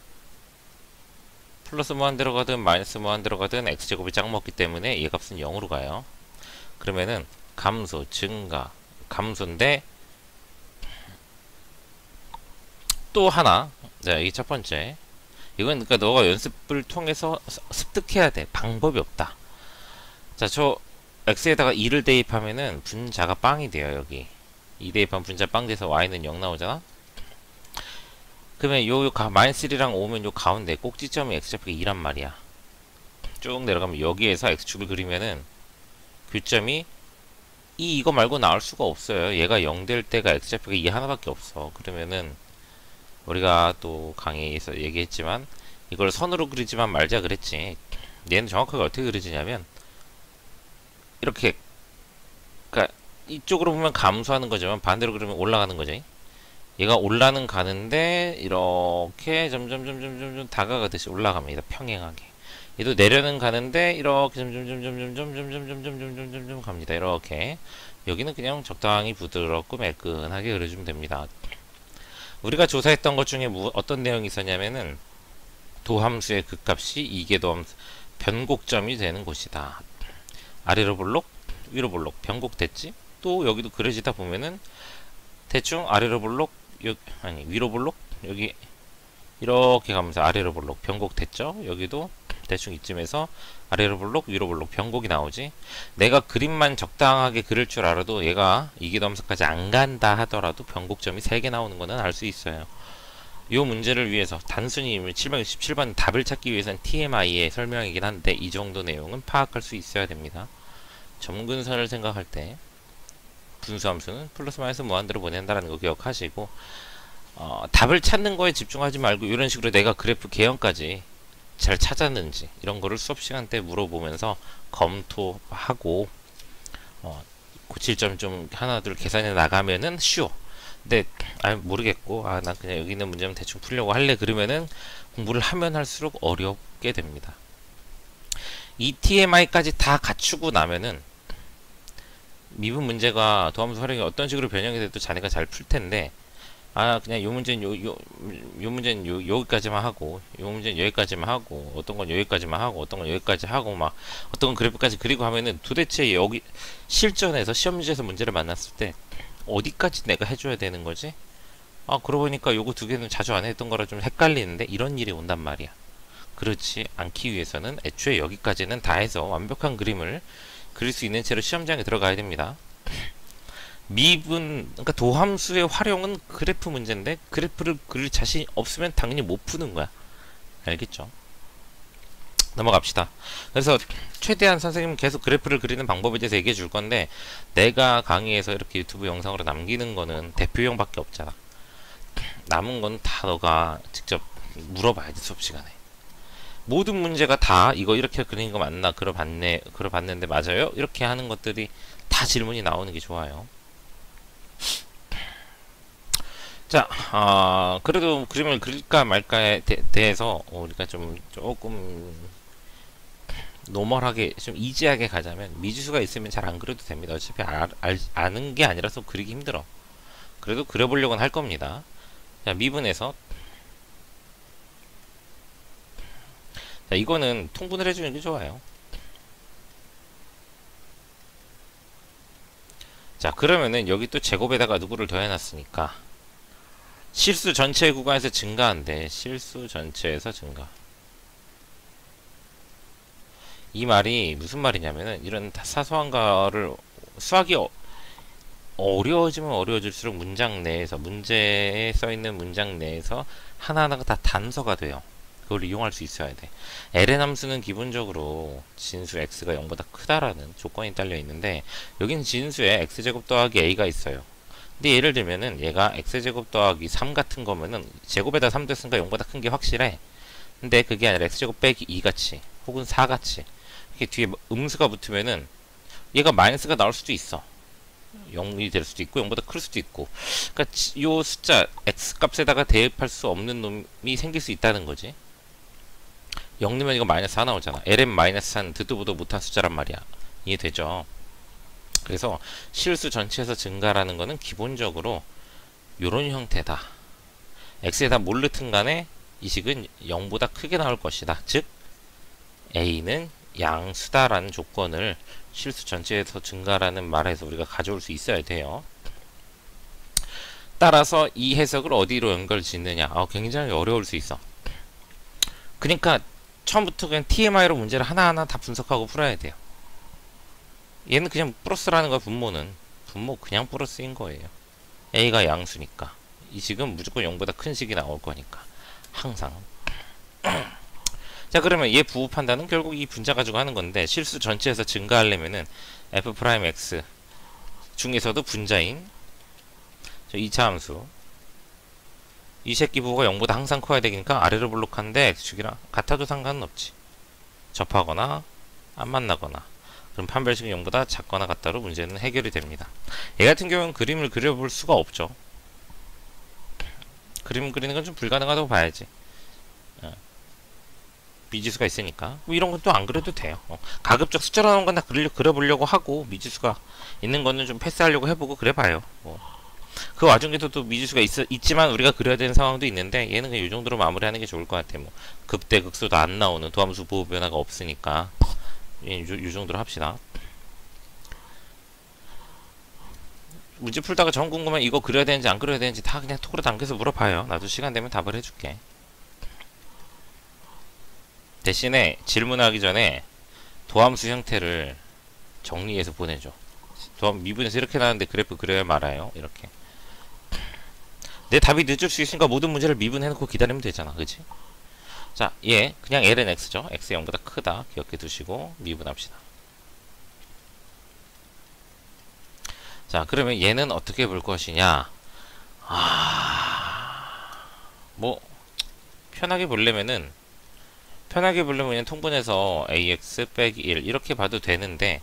플러스 무한대로 가든 마이너스 무한대로 가든 x제곱이 짝 먹기 때문에 이 값은 0으로 가요. 그러면은 감소, 증가, 감소인데 또 하나, 자, 이게 첫 번째. 이건 그러니까 너가 연습을 통해서 습득해야 돼. 방법이 없다. 자, 저 x에다가 2를 대입하면은 분자가 빵이 돼요. 여기 2 대입하면 분자 빵 돼서 y는 0 나오잖아. 그러면 요 마이너스 1이랑 5면 요 가운데 꼭지점이 x좌표가 2란 말이야. 쭉 내려가면 여기에서 x축을 그리면은 교점이 이거 말고 나올 수가 없어요. 얘가 0 될 때가 x좌표가 2 하나밖에 없어. 그러면은 우리가 또 강의에서 얘기했지만 이걸 선으로 그리지만 말자 그랬지. 얘는 정확하게 어떻게 그려지냐면 이렇게, 그러니까 이쪽으로 보면 감소하는 거지만 반대로 그리면 올라가는 거지. 얘가 올라는 가는데 이렇게 점점 다가가듯이 올라갑니다. 평행하게. 얘도 내려는 가는데 이렇게 점점 갑니다. 이렇게. 여기는 그냥 적당히 부드럽고 매끈하게 그려주면 됩니다. 우리가 조사했던 것 중에 어떤 내용이 있었냐면은 도함수의 극값이 이계도함수 변곡점이 되는 곳이다. 아래로 볼록, 위로 볼록 변곡됐지? 또 여기도 그려지다 보면은 대충 아래로 볼록, 위로 볼록, 여기 이렇게 가면서 아래로 볼록 변곡됐죠? 여기도 대충 이쯤에서 아래로 볼록, 위로 볼록 변곡이 나오지. 내가 그림만 적당하게 그릴 줄 알아도 얘가 이계도함수까지 안 간다 하더라도 변곡점이 3개 나오는 거는 알 수 있어요. 이 문제를 위해서 단순히 767번 답을 찾기 위해서는 TMI의 설명이긴 한데 이 정도 내용은 파악할 수 있어야 됩니다. 점근선을 생각할 때 분수함수는 플러스 마이너스 무한대로 보낸다는 거 기억하시고 답을 찾는 거에 집중하지 말고 이런 식으로 내가 그래프 개형까지 잘 찾았는지 이런 거를 수업 시간 때 물어보면서 검토하고 고칠 점 좀 하나둘 계산해 나가면은 쉬워. 근데 모르겠고 난 그냥 여기 있는 문제만 대충 풀려고 할래 그러면은 공부를 하면 할수록 어렵게 됩니다. 이 TMI까지 다 갖추고 나면은 미분 문제가 도함수 활용이 어떤 식으로 변형이 돼도 자네가 잘 풀 텐데 그냥 요 문제는 요 문제는 여기까지만 하고 요 문제는 여기까지만 하고 어떤 건 여기까지만 하고 어떤 건 여기까지 하고 막 어떤 건 그래프까지 그리고 하면은 도대체 여기 실전에서 시험 문제에서 문제를 만났을 때 어디까지 내가 해줘야 되는 거지? 그러고 보니까 요거 두 개는 자주 안 했던 거라 좀 헷갈리는데 이런 일이 온단 말이야. 그렇지 않기 위해서는 애초에 여기까지는 다 해서 완벽한 그림을 그릴 수 있는 채로 시험장에 들어가야 됩니다. 미분, 그러니까 도함수의 활용은 그래프 문제인데 그래프를 그릴 자신이 없으면 당연히 못 푸는 거야. 알겠죠? 넘어갑시다. 그래서 최대한 선생님은 계속 그래프를 그리는 방법에 대해서 얘기해 줄 건데 내가 강의에서 이렇게 유튜브 영상으로 남기는 거는 대표용 밖에 없잖아. 남은 건 다 너가 직접 물어봐야지 수업 시간에. 모든 문제가 다 이거 이렇게 그리는 거 맞나? 그려봤는데 맞아요? 이렇게 하는 것들이 다 질문이 나오는 게 좋아요. 자, 그래도 그림을 그릴까 말까에 대해서 우리가 좀 조금 노멀하게 좀 이지하게 가자면 미지수가 있으면 잘 안 그려도 됩니다. 어차피 아는 게 아니라서 그리기 힘들어. 그래도 그려보려고는 할 겁니다. 자, 미분에서 자, 이거는 통분을 해주는 게 좋아요. 자, 그러면은 여기 또 제곱에다가 누구를 더해놨으니까 실수 전체 구간에서 증가한대. 실수 전체에서 증가. 이 말이 무슨 말이냐면은 이런 사소한 거를 수학이 어려워지면 어려워질수록 문장 내에서 문제에 써있는 문장 내에서 하나하나가 다 단서가 돼요. 그걸 이용할 수 있어야 돼. ln 함수는 기본적으로 진수 x가 0보다 크다라는 조건이 딸려 있는데 여긴 진수에 x제곱 더하기 a가 있어요. 근데 예를 들면은 얘가 x제곱 더하기 3 같은 거면은 제곱에다 3 됐으니까 0보다 큰 게 확실해. 근데 그게 아니라 x제곱 빼기 2 같이 혹은 4 같이 이렇게 뒤에 음수가 붙으면은 얘가 마이너스가 나올 수도 있어. 0이 될 수도 있고 0보다 클 수도 있고. 그러니까 요 숫자 x 값에다가 대입할 수 없는 놈이 생길 수 있다는 거지. 0 넣으면 이거 마이너스 4 나오잖아. ln 마이너스 4는 듣도 보도 못한 숫자란 말이야. 이해되죠? 그래서 실수 전체에서 증가라는 거는 기본적으로 요런 형태다. x에다 뭘 넣든 간에 이 식은 0보다 크게 나올 것이다. 즉 a는 양수다라는 조건을 실수 전체에서 증가라는 말에서 우리가 가져올 수 있어야 돼요. 따라서 이 해석을 어디로 연결 짓느냐, 굉장히 어려울 수 있어. 그러니까 처음부터 그냥 TMI로 문제를 하나하나 다 분석하고 풀어야 돼요. 얘는 그냥 플러스라는 거야. 분모 그냥 플러스인 거예요. A가 양수니까 이 식은 무조건 0보다 큰 식이 나올 거니까 항상. 자, 그러면 얘 부호 판단은 결국 이 분자 가지고 하는 건데 실수 전체에서 증가하려면은 f'x 중에서도 분자인 저 2차 함수 이 새끼 부호가 0보다 항상 커야 되니까 아래로 볼록한데 x축이랑 같아도 상관은 없지. 접하거나 안 만나거나 그럼 판별식은 0보다 작거나 같다로 문제는 해결이 됩니다. 얘 같은 경우는 그림을 그려볼 수가 없죠. 그림 그리는 건 좀 불가능하다고 봐야지. 미지수가 있으니까 뭐 이런 건 또 안 그려도 돼요. 가급적 숫자로 나온 건 다 그려보려고 하고 미지수가 있는 거는 좀 패스하려고 해보고 그래봐요. 그 와중에도 또 미지수가 있지만 우리가 그려야 되는 상황도 있는데 얘는 그냥 이 정도로 마무리하는 게 좋을 것 같아. 뭐 극대 극소도 안 나오는 도함수 보호 변화가 없으니까 이 정도로 합시다. 문제 풀다가 정 궁금하면 이거 그려야 되는지 안 그려야 되는지 다 그냥 톡으로 남겨서 물어봐요. 나도 시간 되면 답을 해줄게. 대신에 질문하기 전에 도함수 형태를 정리해서 보내줘. 미분에서 이렇게 나왔는데 그래프 그려야 말아요. 이렇게. 내 답이 늦을 수 있으니까 모든 문제를 미분해놓고 기다리면 되잖아. 그치? 자, 얘 그냥 ln x죠. x 0보다 크다. 기억해 두시고 미분합시다. 자, 그러면 얘는 어떻게 볼 것이냐? 뭐 편하게 보려면 그냥 통분해서 ax 빼기 1 이렇게 봐도 되는데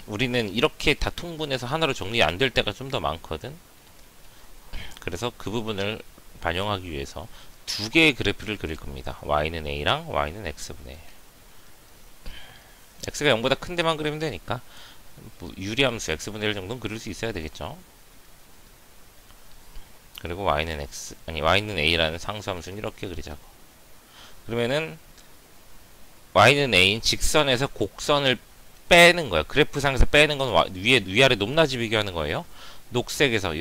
우리는 이렇게 다 통분해서 하나로 정리 안 될 때가 좀 더 많거든. 그래서 그 부분을 반영하기 위해서 두 개의 그래프를 그릴 겁니다. y는 a랑 y는 x분의 1. x가 0보다 큰 데만 그리면 되니까 뭐 유리함수 x분의 1 정도는 그릴 수 있어야 되겠죠. 그리고 y는 a라는 상수함수는 이렇게 그리자고. 그러면은 y는 a인 직선에서 곡선을 빼는 거예요. 그래프상에서 빼는 건 위아래 높낮이 비교하는 거예요. 녹색에서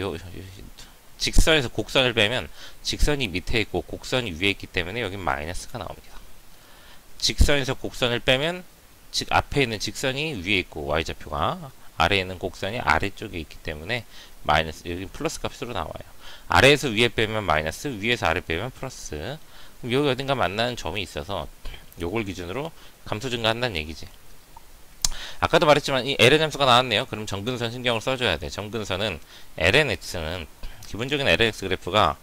직선에서 곡선을 빼면 직선이 밑에 있고 곡선이 위에 있기 때문에 여기 마이너스가 나옵니다. 직선에서 곡선을 빼면 앞에 있는 직선이 위에 있고 y좌표가 아래에 있는 곡선이 아래쪽에 있기 때문에 마이너스, 여기 플러스 값으로 나와요. 아래에서 위에 빼면 마이너스, 위에서 아래 빼면 플러스. 그럼 여기 어딘가 만나는 점이 있어서 요걸 기준으로 감소 증가한다는 얘기지. 아까도 말했지만 이 ln 함수가 나왔네요. 그럼 정근선 신경을 써줘야 돼. 정근선은 lnx는 기본적인 lnx 그래프가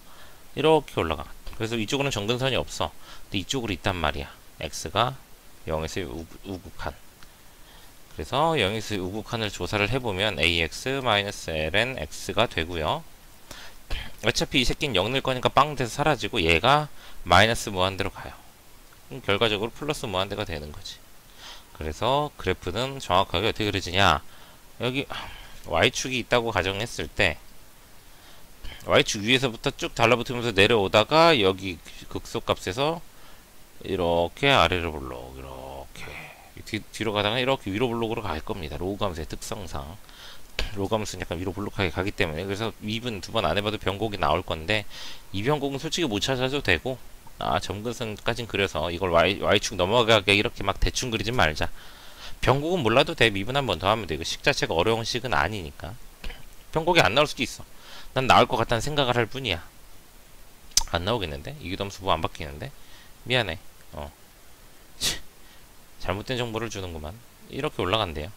이렇게 올라가. 그래서 이쪽으로는 정근선이 없어. 근데 이쪽으로 있단 말이야. x가 0에서 우극한. 그래서 0에서 우극한을 조사를 해보면 ax-ln x가 되고요. 어차피 이 새끼는 0 넣을 거니까 빵 돼서 사라지고 얘가 마이너스 무한대로 가요. 그럼 결과적으로 플러스 무한대가 되는 거지. 그래서 그래프는 정확하게 어떻게 그려지냐, 여기 y축이 있다고 가정했을 때 y축 위에서부터 쭉 달라붙으면서 내려오다가 여기 극소값에서 이렇게 아래로 볼록 이렇게 뒤로 가다가 이렇게 위로 볼록으로 갈 겁니다. 로우감수의 특성상 로우감수는 약간 위로 볼록하게 가기 때문에. 그래서 미분 두 번 안 해봐도 변곡이 나올 건데 이 변곡은 솔직히 못 찾아도 되고, 점근선까진 그려서 이걸 y축 넘어가게 이렇게 막 대충 그리지 말자. 변곡은 몰라도 돼. 미분 한 번 더 하면 돼. 이거 식 자체가 어려운 식은 아니니까. 변곡이 안 나올 수도 있어. 난 나올 것 같다는 생각을 할 뿐이야. 안 나오겠는데? 이기덤수 뭐 안 바뀌는데? 미안해. 잘못된 정보를 주는구만. 이렇게 올라간대요.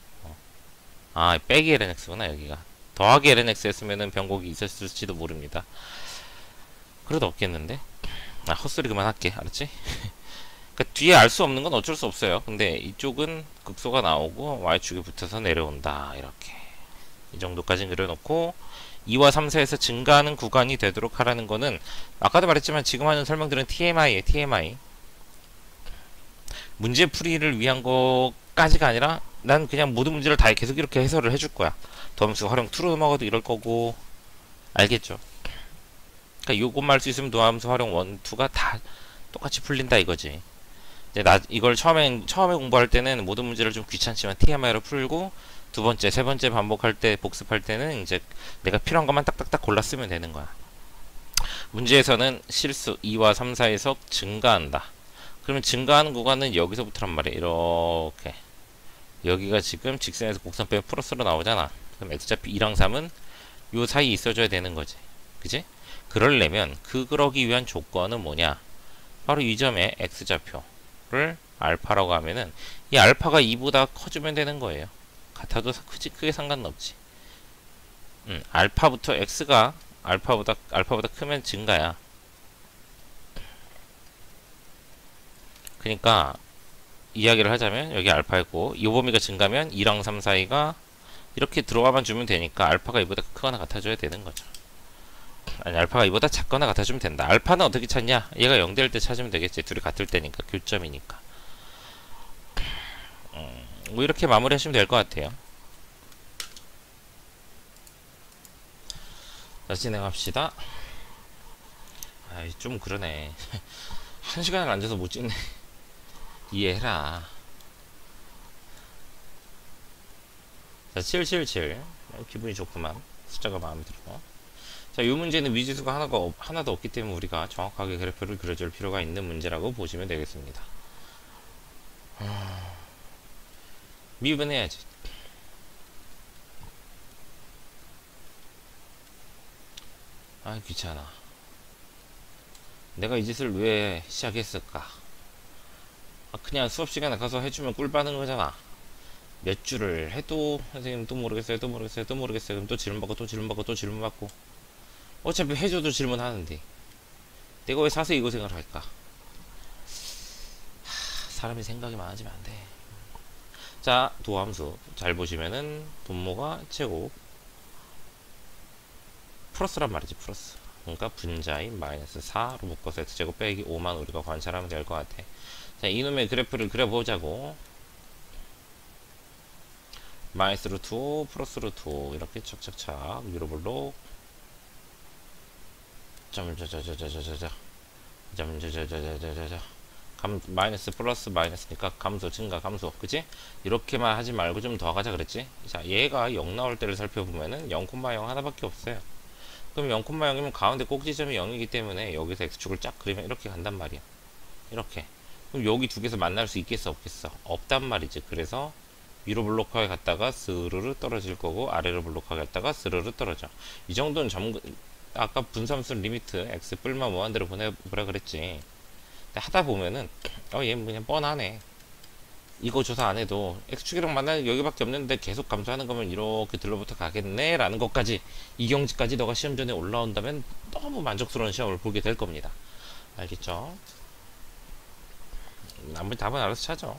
빼기 lnx구나 여기가. 더하기 lnx 했으면은 변곡이 있었을지도 모릅니다. 그래도 없겠는데? 헛소리 그만할게. 알았지? 그러니까 뒤에 알 수 없는 건 어쩔 수 없어요. 근데 이쪽은 극소가 나오고 y축이 붙어서 내려온다. 이렇게 이 정도까지 그려놓고 2와 3, 4에서 증가하는 구간이 되도록 하라는 거는 아까도 말했지만 지금 하는 설명들은 TMI에요. TMI. 문제 풀이를 위한 거까지가 아니라 난 그냥 모든 문제를 다 계속 이렇게 해설을 해줄 거야. 도함수 활용 2로 넘어가도 이럴 거고. 알겠죠? 그러니까 요것만 할 수 있으면 도함수 활용 1, 2가 다 똑같이 풀린다 이거지. 이제 이걸 처음에 공부할 때는 모든 문제를 좀 귀찮지만 TMI로 풀고 두 번째, 세 번째 반복할 때 복습할 때는 이제 내가 필요한 것만 딱딱딱 골라 쓰면 되는 거야. 문제에서는 실수 2와 3, 4에서 증가한다. 그러면 증가하는 구간은 여기서부터란 말이야. 이렇게 여기가 지금 직선에서 곡선 빼면 플러스로 나오잖아. 그럼 x좌표 2랑 3은 요 사이에 있어줘야 되는 거지. 그지? 그러려면 그러기 위한 조건은 뭐냐? 바로 이 점에 x좌표를 알파라고 하면은 이 알파가 2보다 커지면 되는 거예요. 같아도 크게 상관은 없지. 알파부터 x가 알파보다 크면 증가야. 그러니까 이야기를 하자면 여기 알파였고 이 범위가 증가면 2랑 3 사이가 이렇게 들어와만 주면 되니까 알파가 이보다 크거나 같아져야 되는 거죠. 아니 알파가 이보다 작거나 같아주면 된다. 알파는 어떻게 찾냐? 얘가 0될 때 찾으면 되겠지. 둘이 같을 때니까 교점이니까. 뭐 이렇게 마무리하시면 될 것 같아요. 자 진행합시다. 아이 좀 그러네. 1시간을 앉아서 못 찍네. 이해해라. 자 777 기분이 좋구만. 숫자가 마음에 들어. 자, 이 문제는 미지수가 하나도 없기 때문에 우리가 정확하게 그래프를 그려줄 필요가 있는 문제라고 보시면 되겠습니다. 미분 해야지. 아, 귀찮아. 내가 이 짓을 왜 시작했을까? 그냥 수업 시간에 가서 해주면 꿀 빠는 거잖아. 몇 줄을 해도 선생님 또 모르겠어요, 또 모르겠어요, 또 모르겠어요. 그럼 또 질문받고 또 질문받고 또 질문받고. 어차피 해줘도 질문하는데 내가 왜 사서 이 고생을 할까? 사람이 생각이 많아지면 안 돼. 자, 도함수 잘 보시면은 분모가 제곱 플러스란 말이지. 플러스. 그러니까 분자인 마이너스 4로 묶어서 x제곱 빼기 5만 우리가 관찰하면 될 것 같아. 자, 이놈의 그래프를 그려보자고. 마이너스 루트 5 플러스 루트 5 이렇게 착착착 위로 볼록 마이너스 플러스 마이너스니까 감소 증가 감소. 그치? 이렇게만 하지 말고 좀 더 가자 그랬지? 자, 얘가 0 나올 때를 살펴보면은 0,0 하나밖에 없어요. 그럼 0,0이면 가운데 꼭지점이 0이기 때문에 여기서 x축을 쫙 그리면 이렇게 간단 말이야. 이렇게. 그럼 여기 두 개에서 만날 수 있겠어 없겠어? 없단 말이지. 그래서 위로 블록하게 갔다가 스르르 떨어질 거고 아래로 블록하게 갔다가 스르르 떨어져. 이 정도는 아까 분삼수 리미트 x 뿔만 무한대로 보내보라 그랬지. 근데 하다 보면은 얘 그냥 뻔하네. 이거 조사 안 해도 x축이랑 만날 여기밖에 없는데 계속 감소하는 거면 이렇게 들러부터 가겠네 라는 것까지 이 경지까지 너가 시험 전에 올라온다면 너무 만족스러운 시험을 보게 될 겁니다. 알겠죠? 나머지 답은 알아서 찾아.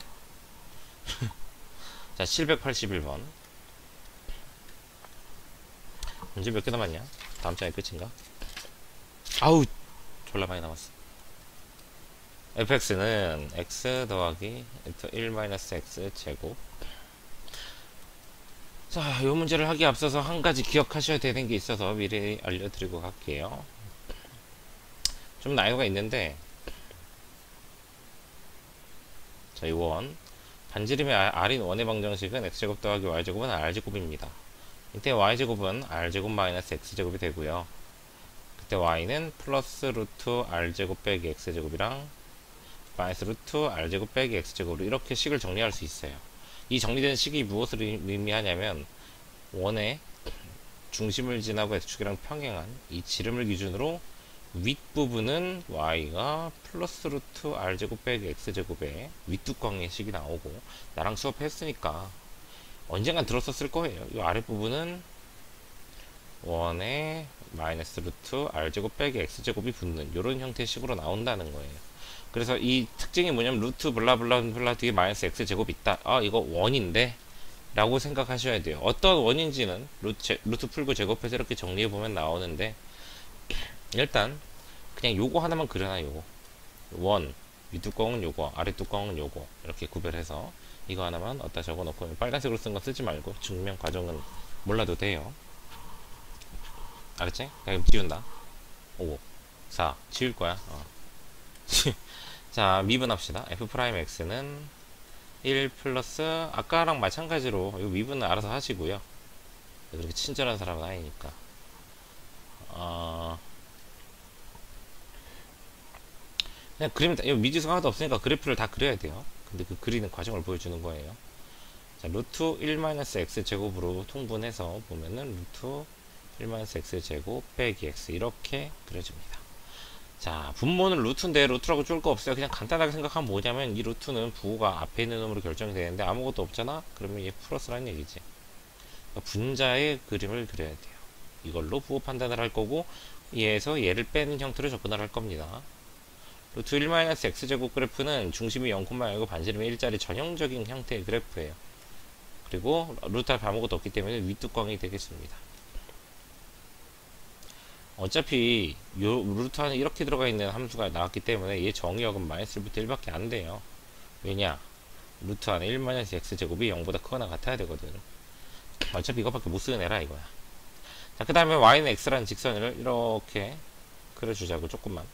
자 781번 문제 몇 개 남았냐? 다음 시간에 끝인가? 아우 졸라 많이 남았어. fx는 x 더하기 1-x 제곱. 자, 이 문제를 하기 앞서서 한 가지 기억하셔야 되는 게 있어서 미리 알려드리고 갈게요. 좀 나이가 있는데, 자, 이 원 반지름의 r인 원의 방정식은 x제곱 더하기 y제곱은 r제곱입니다. 이때 y제곱은 r제곱 마이너스 x제곱이 되고요. 그때 y는 플러스 루트 r제곱 빼기 x제곱이랑 마이너스 루트 r제곱 빼기 x제곱으로 이렇게 식을 정리할 수 있어요. 이 정리된 식이 무엇을 의미하냐면 원의 중심을 지나고 x축이랑 평행한 이 지름을 기준으로 윗부분은 y가 플러스 루트 r제곱 빼기 x제곱에 윗두꺼운 식이 나오고, 나랑 수업했으니까 언젠간 들었었을 거예요. 이 아랫부분은 1에 마이너스 루트 r제곱 빼기 x제곱이 붙는 이런 형태의 식으로 나온다는 거예요. 그래서 이 특징이 뭐냐면 루트 블라블라블라 뒤에 마이너스 x제곱이 있다. 아, 이거 원인데? 라고 생각하셔야 돼요. 어떤 원인지는 루트 풀고 제곱해서 이렇게 정리해보면 나오는데, 일단 그냥 요거 하나만 그려놔. 요거 원 윗뚜껑은 요거, 아랫뚜껑은 요거, 이렇게 구별해서 이거 하나만 어디다 적어놓고, 빨간색으로 쓴 거 쓰지 말고 증명 과정은 몰라도 돼요. 알았지? 그냥 지운다. 5 4 지울 거야. 자, 미분합시다. f'x는 1 플러스 아까랑 마찬가지로 이 미분은 알아서 하시고요. 그렇게 친절한 사람은 아니니까. 그냥 그림, 미지수가 하나도 없으니까 그래프를 다 그려야 돼요. 근데 그 그리는 과정을 보여주는 거예요. 자, 루트 1-x 제곱으로 통분해서 보면은 루트 1-x 제곱 빼기 x 이렇게 그려집니다. 자, 분모는 루트인데 루트라고 줄 거 없어요. 그냥 간단하게 생각하면 뭐냐면, 이 루트는 부호가 앞에 있는 놈으로 결정이 되는데 아무것도 없잖아? 그러면 얘 플러스라는 얘기지. 그러니까 분자의 그림을 그려야 돼요. 이걸로 부호 판단을 할 거고, 얘에서 얘를 빼는 형태로 접근을 할 겁니다. 루트 1-x제곱 그래프는 중심이 0,0이고 반지름이 1짜리 전형적인 형태의 그래프예요. 그리고 루트 앞에 아무것도 없기 때문에 윗뚜껑이 되겠습니다. 어차피 요 루트 안에 이렇게 들어가 있는 함수가 나왔기 때문에 얘 정의역은 마이너스 1부터 1밖에 안 돼요. 왜냐? 루트 안에 1-x제곱이 0보다 크거나 같아야 되거든. 어차피 이거밖에 못 쓰는 애라 이거야. 자, 그 다음에 y는 x라는 직선을 이렇게 그려주자고. 조금만,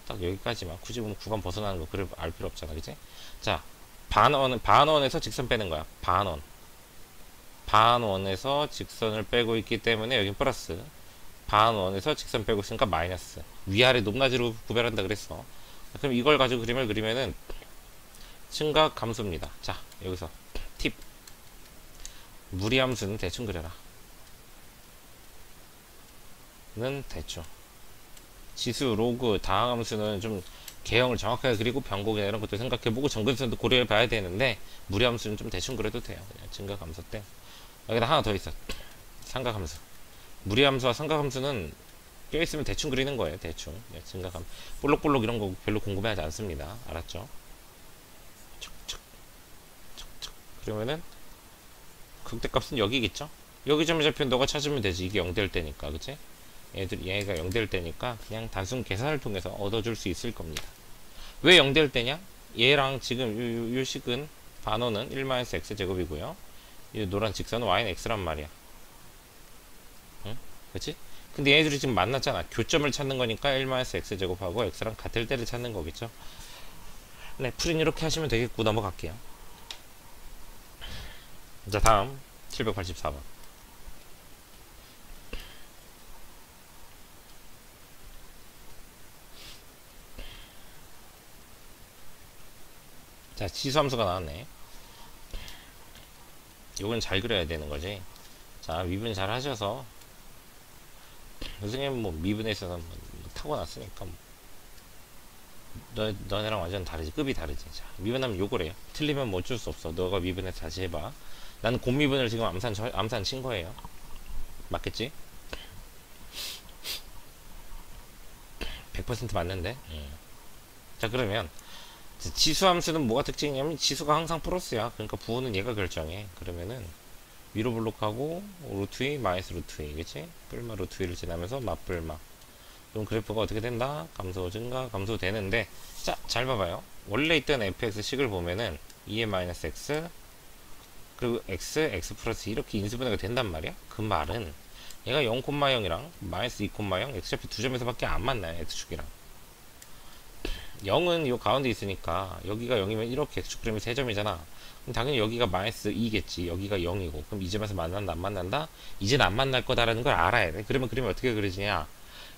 딱 여기까지만. 굳이 보면 구간 벗어나는 거 그래 알 필요 없잖아, 그치? 자, 반원에서 직선 빼는 거야. 반원에서 직선을 빼고 있기 때문에 여긴 플러스, 반원에서 직선 빼고 있으니까 마이너스. 위아래 높낮이로 구별한다 그랬어. 그럼 이걸 가지고 그림을 그리면은 증각 감소입니다. 자, 여기서 팁, 무리함수는 대충 그려라. 는 대충, 지수, 로그, 다항함수는 좀 개형을 정확하게 그리고 변곡이나 이런 것도 생각해보고 정근선도 고려해봐야 되는데, 무리함수는 좀 대충 그려도 돼요. 그냥 증가함수 때. 여기다 하나 더 있어. 삼각함수. 무리함수와 삼각함수는 껴있으면 대충 그리는 거예요. 대충. 증가함. 볼록볼록 이런 거 별로 궁금해하지 않습니다. 알았죠? 척척 척척. 그러면은 극대값은 여기겠죠? 여기 점에 잡힌 너가 찾으면 되지. 이게 0 될 때니까, 그치? 얘가 0 될 때니까 그냥 단순 계산을 통해서 얻어줄 수 있을 겁니다. 왜 0 될 때냐? 얘랑 지금 요 식은, 반원은 1-x제곱이고요. 이 노란 직선은 y는 x란 말이야. 응? 그치? 근데 얘네들이 지금 만났잖아. 교점을 찾는 거니까 1-x제곱하고 x랑 같을 때를 찾는 거겠죠? 네, 풀이는 이렇게 하시면 되겠고, 넘어갈게요. 자, 다음 784번. 자, 지수함수가 나왔네. 요건 잘 그려야 되는 거지. 자, 미분 잘 하셔서, 선생님 뭐 미분에 있어서 뭐 타고났으니까 뭐. 너네랑 완전 다르지. 급이 다르지. 자, 미분하면 요거래요. 틀리면 뭐 어쩔 수 없어. 너가 미분해서 다시 해봐. 나는 곱미분을 지금 암산 친 거예요. 맞겠지? 100% 맞는데. 자, 그러면 지수함수는 뭐가 특징이냐면, 지수가 항상 플러스야. 그러니까 부호는 얘가 결정해. 그러면은 위로 블록하고 루트 2 마이너스 루트 2, 그치? 뿔마 루트 2를 지나면서 맞뿔마. 그럼 그래프가 어떻게 된다? 감소, 증가, 감소 되는데, 자, 잘 봐봐요. 원래 있던 fx 식을 보면은 2의 마이너스 x 그리고 x 플러스 이렇게 인수분해가 된단 말이야. 그 말은 얘가 0,0이랑 마이너스 2,0 x좌표 두 점에서 밖에 안 만나요. x축이랑 0은 요 가운데 있으니까, 여기가 0이면 이렇게 x축 그림이 3점이잖아. 그럼 당연히 여기가 마이너스 2겠지. 여기가 0이고. 그럼 이 점에서 만난다, 안 만난다? 이제는 안 만날 거다라는 걸 알아야 돼. 그러면 그림이 어떻게 그려지냐?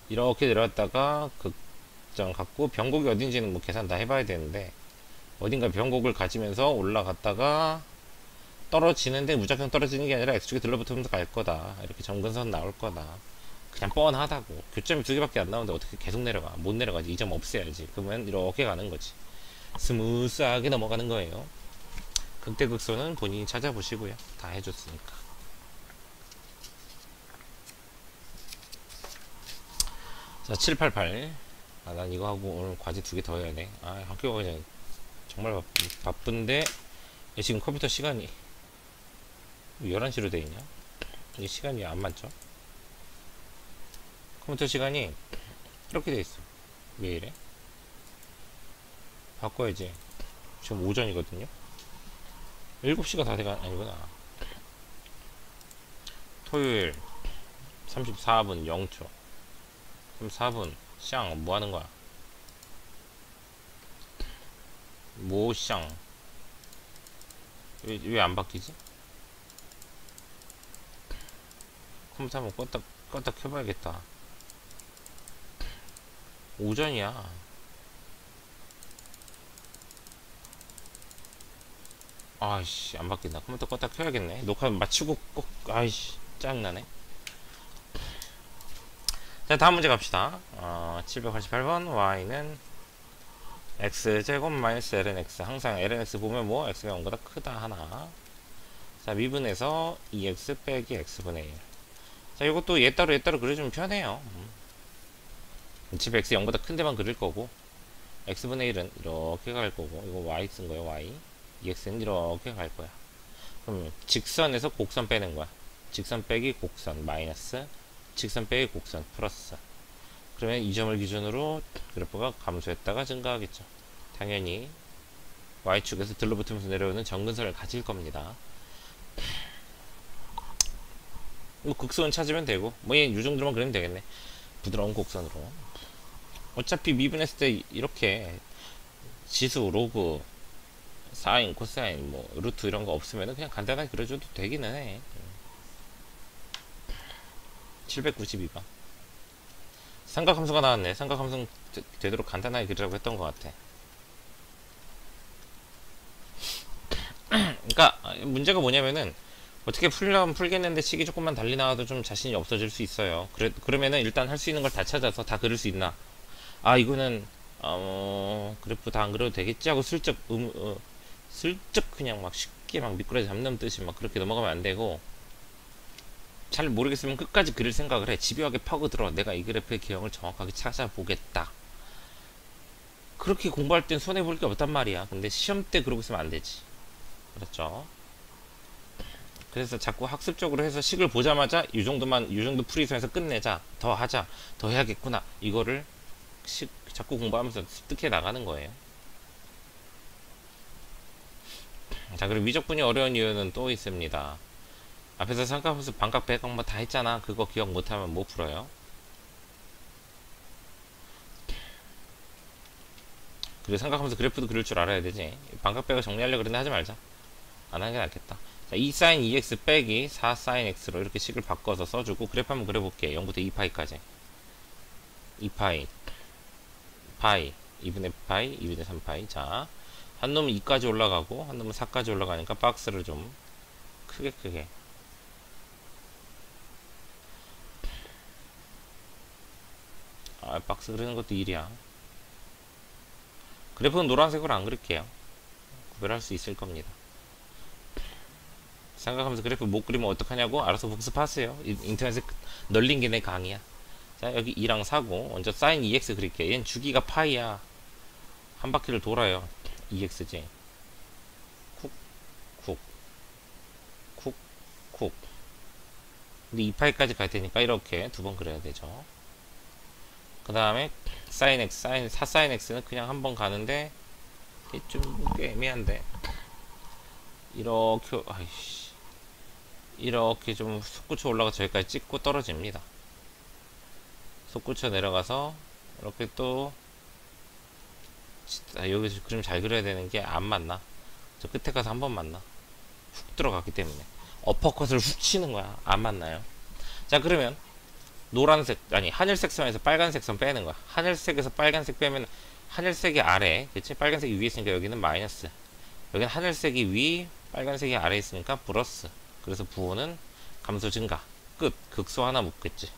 이렇게 내려왔다가 극점 갖고, 변곡이 어딘지는 뭐 계산 다 해봐야 되는데, 어딘가 변곡을 가지면서 올라갔다가 떨어지는데, 무작정 떨어지는 게 아니라 x축에 들러붙으면서 갈 거다. 이렇게 점근선 나올 거다. 그냥 뻔하다고. 교점이 두 개밖에 안 나오는데 어떻게 계속 내려가? 못 내려가지. 이 점 없애야지. 그러면 이렇게 가는 거지. 스무스하게 넘어가는 거예요. 극대극소는 본인이 찾아보시고요. 다 해줬으니까. 자, 788. 아, 난 이거 하고 오늘 과제 2개 더 해야 돼. 아, 학교가 그냥 정말 바쁜데, 지금 컴퓨터 시간이 11시로 돼 있냐? 이 시간이 안 맞죠? 컴퓨터 시간이 이렇게 돼 있어. 왜 이래? 바꿔야지. 지금 오전이거든요? 7시가 다 돼가, 아니구나. 토요일 34분 0초. 34분. 샹, 뭐 하는 거야? 뭐, 샹. 왜 안 바뀌지? 컴퓨터 한번 껐다 켜봐야겠다. 오전이야. 아이씨, 안 바뀐다. 컴퓨터 껐다 켜야겠네. 녹화 마치고 꼭, 아이씨, 짜증나네. 자, 다음 문제 갑시다. 788번. y는 x제곱 마이너스 lnx. 항상 lnx 보면 뭐 x가 0보다 크다 하나. 자, 미분에서 2x 빼기 x분의 1. 자, 이것도 얘 따로 그려주면 편해요. 집 x 0보다 큰 데만 그릴 거고, x분의 1은 이렇게 갈 거고, 이거 y 쓴 거예요. y. 2x는 이렇게 갈 거야. 그럼 직선에서 곡선 빼는 거야. 직선 빼기 곡선 마이너스, 직선 빼기 곡선 플러스. 그러면 이 점을 기준으로 그래프가 감소했다가 증가하겠죠. 당연히 y축에서 들러붙으면서 내려오는 정근선을 가질 겁니다. 뭐 극소는 찾으면 되고, 뭐 이 정도만 그리면 되겠네. 부드러운 곡선으로. 어차피 미분했을 때 이렇게 지수, 로그, 사인, 코사인, 뭐 루트 이런 거 없으면 그냥 간단하게 그려줘도 되기는 해. 792번. 삼각함수가 나왔네. 삼각함수는 되도록 간단하게 그리라고 했던 것 같아. 그러니까 문제가 뭐냐면은 어떻게 풀려면 풀겠는데 식이 조금만 달리 나와도 좀 자신이 없어질 수 있어요. 그러면은 일단 할 수 있는 걸 다 찾아서 다 그릴 수 있나? 아, 이거는 그래프 다 안 그려도 되겠지 하고 슬쩍 그냥 막 쉽게 막 미꾸라지 잡는 듯이 막 그렇게 넘어가면 안 되고, 잘 모르겠으면 끝까지 그릴 생각을 해. 집요하게 파고들어. 내가 이 그래프의 기형을 정확하게 찾아보겠다. 그렇게 공부할 땐 손해볼 게 없단 말이야. 근데 시험 때 그러고 있으면 안 되지. 그렇죠? 그래서 자꾸 학습적으로 해서 식을 보자마자 이 정도 풀이선에서 끝내자. 더 하자. 더 해야겠구나. 이거를 자꾸 공부하면서 습득해 나가는 거예요. 자, 그리고 미적분이 어려운 이유는 또 있습니다. 앞에서 삼각함수 반각, 배각 뭐 다 했잖아. 그거 기억 못하면 못 풀어요. 그리고 삼각함수 그래프도 그릴 줄 알아야 되지. 반각, 배각 정리하려고 그랬는데 하지 말자. 안 하는 게 낫겠다. 자, 2sin 2x 빼기 4sin x로 이렇게 식을 바꿔서 써주고, 그래프 한번 그려볼게. 0부터 2파이까지. 2파이, 파이, 2분의 파이, 2분의 3파이. 자, 한 놈은 2까지 올라가고 한 놈은 4까지 올라가니까 박스를 좀 크게. 아, 박스 그리는 것도 일이야. 그래프는 노란색으로 안 그릴게요. 구별할 수 있을 겁니다. 생각하면서 그래프 못 그리면 어떡하냐고 알아서 복습하세요. 인터넷에 널린 게 내 강의야. 자, 여기 2랑 4고 먼저 sin 2x 그릴게. 얘는 주기가 파이야. 한 바퀴를 돌아요. 2x지. 쿡. 근데 2파이까지 갈 테니까 이렇게 두 번 그려야 되죠. 그 다음에 sin x, 4sin x는 그냥 한 번 가는데 좀 꽤 애매한데, 이렇게 좀 솟구쳐 올라가 저기까지 찍고 떨어집니다. 솟구쳐 내려가서 이렇게 또 여기서 그림 잘 그려야 되는 게 안 맞나? 저 끝에 가서 한 번 맞나? 훅 들어갔기 때문에 어퍼컷을 훅 치는 거야. 안 맞나요? 자, 그러면 하늘색 선에서 빨간색 선 빼는 거야. 하늘색에서 빨간색 빼면 하늘색이 아래, 그치? 빨간색이 위에 있으니까 여기는 마이너스, 여기는 하늘색이 위, 빨간색이 아래 있으니까 플러스. 그래서 부호는 감소 증가. 끝. 극소 하나 묻겠지.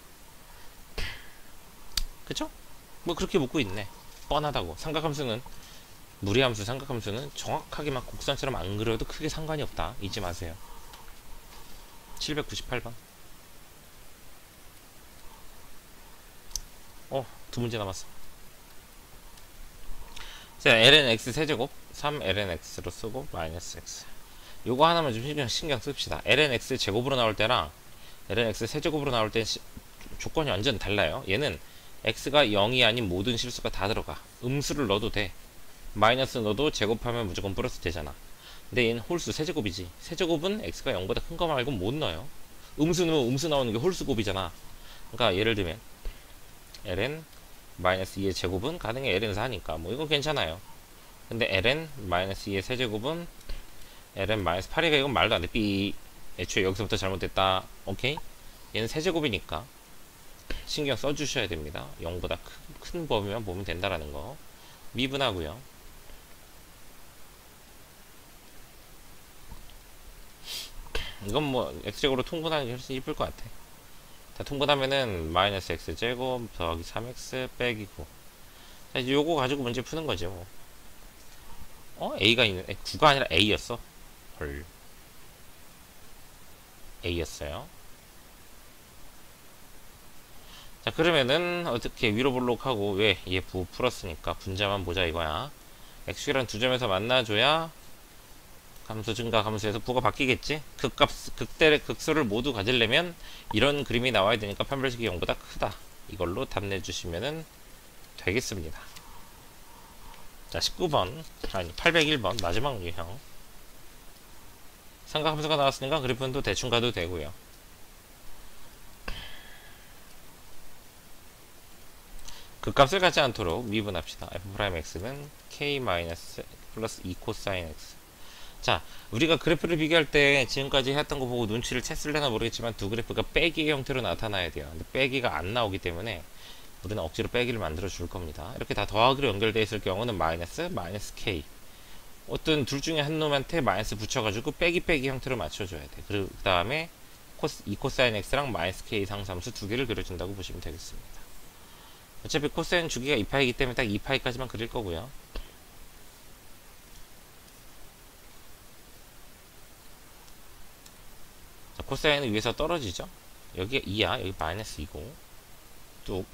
그쵸? 뭐 그렇게 묻고 있네. 뻔하다고. 삼각함수는 무리함수, 삼각함수는 정확하게 막 곡선처럼 안 그려도 크게 상관이 없다. 잊지 마세요. 798번. 두 문제 남았어. 자, lnx 세제곱 3lnx로 쓰고 마이너스 x. 요거 하나만 좀 신경 씁시다. lnx 제곱으로 나올 때랑 lnx 세제곱으로 나올 때 조건이 완전 달라요. 얘는 x가 0이 아닌 모든 실수가 다 들어가. 음수를 넣어도 돼. 마이너스 넣어도 제곱하면 무조건 플러스 되잖아. 근데 얘는 홀수 세제곱이지. 세제곱은 x가 0보다 큰 거 말고 못 넣어요. 음수 넣으면 음수 나오는 게 홀수곱이잖아. 그러니까 예를 들면 ln 마이너스 2의 제곱은 가능해. ln 4니까 뭐 이거 괜찮아요. 근데 ln 마이너스 2의 세제곱은 ln 마이너스 8이가 이건 말도 안 돼. 삐. 애초에 여기서부터 잘못됐다. 오케이? 얘는 세제곱이니까 신경 써주셔야 됩니다. 0보다 큰 범위만 보면 된다라는 거. 미분하고요. 이건 뭐 x제곱으로 통분하는 게 훨씬 이쁠 것 같아. 다 통분하면은 마이너스 x제곱 더하기 3x 빼기 9. 자, 이제 요거 가지고 문제 푸는 거죠. a가 있는 9가 아니라 a였어. 헐. a였어요. 자, 그러면은 어떻게 위로 볼록하고, 왜 얘 부 풀었으니까 분자만 보자 이거야. x랑 두 점에서 만나줘야 감수 증가 감수에서 부가 바뀌겠지. 극수를 모두 가지려면 이런 그림이 나와야 되니까 판별식이 0보다 크다. 이걸로 답 내주시면은 되겠습니다. 자, 19번 아니 801번 마지막 유형. 삼각함수가 나왔으니까 그래프는 또 대충 가도 되고요. 극값을 갖지 않도록 미분합시다. f'x는 k 플러스 2 코사인 x. 자, 우리가 그래프를 비교할 때 지금까지 했던 거 보고 눈치를 챘을래나 모르겠지만 두 그래프가 빼기의 형태로 나타나야 돼요. 근데 빼기가 안 나오기 때문에 우리는 억지로 빼기를 만들어 줄 겁니다. 이렇게 다 더하기로 연결되어 있을 경우는 마이너스 k. 어떤 둘 중에 한 놈한테 마이너스 붙여가지고 빼기 형태로 맞춰줘야 돼. 그리고 그 다음에 2 코사인 x랑 마이너스 k 상수함수 두 개를 그려준다고 보시면 되겠습니다. 어차피 코사인 주기가 2파이기 때문에 딱 2파이까지만 그릴 거고요. 자, 코사인은 위에서 떨어지죠. 여기가 2야. 여기 마이너스 2고 뚝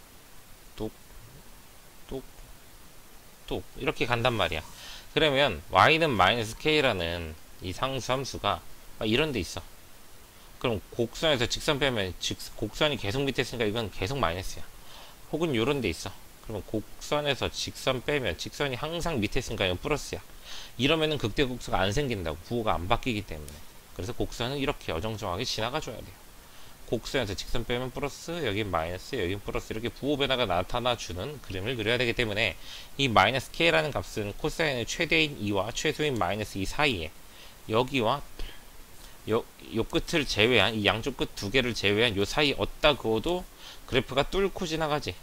이렇게 간단 말이야. 그러면 y는 마이너스 k라는 이 상수함수가 이런 데 있어. 그럼 곡선에서 직선 빼면 곡선이 계속 밑에 있으니까 이건 계속 마이너스야. 혹은 요런 데 있어. 그러면 곡선에서 직선 빼면 직선이 항상 밑에 있으니까 이건 플러스야. 이러면은 극대극소가 안 생긴다고. 부호가 안 바뀌기 때문에. 그래서 곡선은 이렇게 어정쩡하게 지나가줘야 돼요. 곡선에서 직선 빼면 플러스, 여긴 마이너스, 여긴 플러스, 이렇게 부호 변화가 나타나주는 그림을 그려야 되기 때문에 이 마이너스 k라는 값은 코사인의 최대인 2와 최소인 마이너스 2 사이에 여기와 요 끝을 제외한, 이 양쪽 끝 두 개를 제외한 요 사이 어디다 그어도 그래프가 뚫고 지나가지.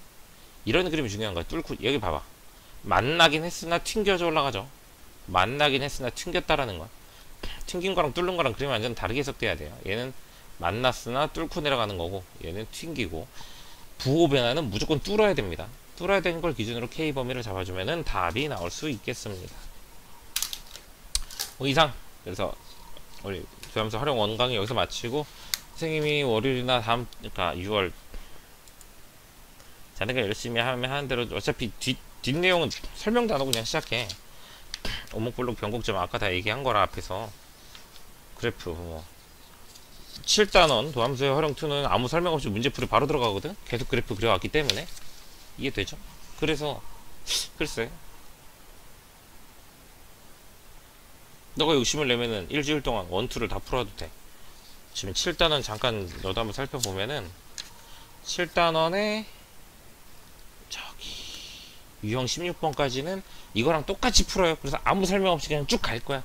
이런 그림이 중요한 거야. 뚫고, 여기 봐봐. 만나긴 했으나 튕겨져 올라가죠. 만나긴 했으나 튕겼다라는 거야. 튕긴 거랑 뚫는 거랑 그림이 완전 다르게 해석돼야 돼요. 얘는 만났으나 뚫고 내려가는 거고, 얘는 튕기고. 부호 변화는 무조건 뚫어야 됩니다. 뚫어야 되는 걸 기준으로 k 범위를 잡아주면은 답이 나올 수 있겠습니다. 이상. 그래서 우리 교함수 활용 원강이 여기서 마치고, 선생님이 월요일이나 그러니까 6월 자네가 열심히 하면 하는 대로 어차피 뒷내용은 설명도 안 하고 그냥 시작해. 오목블록 변곡점 아까 다 얘기한 거라 앞에서. 그래프 뭐 7단원 도함수의 활용2는 아무 설명 없이 문제풀이 바로 들어가거든. 계속 그래프 그려왔기 때문에 이해되죠? 그래서 글쎄 너가 욕심을 내면은 일주일 동안 원투를 다 풀어도 돼. 지금 7단원 잠깐 너도 한번 살펴보면은 7단원에 저기 유형 16번까지는 이거랑 똑같이 풀어요. 그래서 아무 설명 없이 그냥 쭉 갈 거야.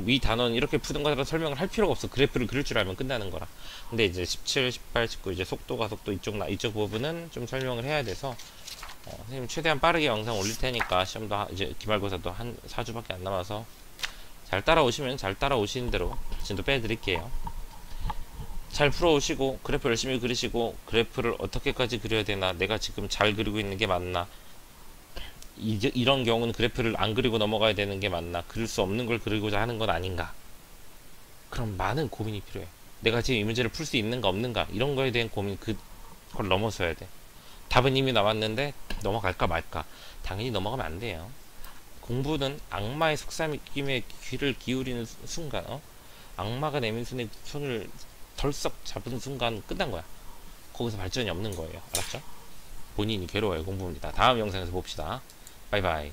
이 단원 이렇게 푸는 거라서 설명을 할 필요가 없어. 그래프를 그릴 줄 알면 끝나는 거라. 근데 이제 17, 18, 19 이제 속도 이쪽 부분은 좀 설명을 해야 돼서 선생님 최대한 빠르게 영상 올릴 테니까 시험도 이제 기말고사도 한 4주밖에 안 남아서 잘 따라오시면 잘 따라오시는 대로 진도 빼드릴게요. 잘 풀어오시고 그래프 열심히 그리시고 그래프를 어떻게까지 그려야 되나, 내가 지금 잘 그리고 있는 게 맞나, 이런 경우는 그래프를 안 그리고 넘어가야 되는 게 맞나, 그릴 수 없는 걸 그리고자 하는 건 아닌가, 그럼 많은 고민이 필요해. 내가 지금 이 문제를 풀 수 있는가 없는가, 이런 거에 대한 고민, 그걸 넘어서야 돼. 답은 이미 나왔는데 넘어갈까 말까, 당연히 넘어가면 안 돼요. 공부는 악마의 속삭임에 귀를 기울이는 순간, 악마가 내민 손을 덜썩 잡은 순간 끝난 거야. 거기서 발전이 없는 거예요. 알았죠? 본인이 괴로워요. 공부입니다. 다음 영상에서 봅시다. 바이바이.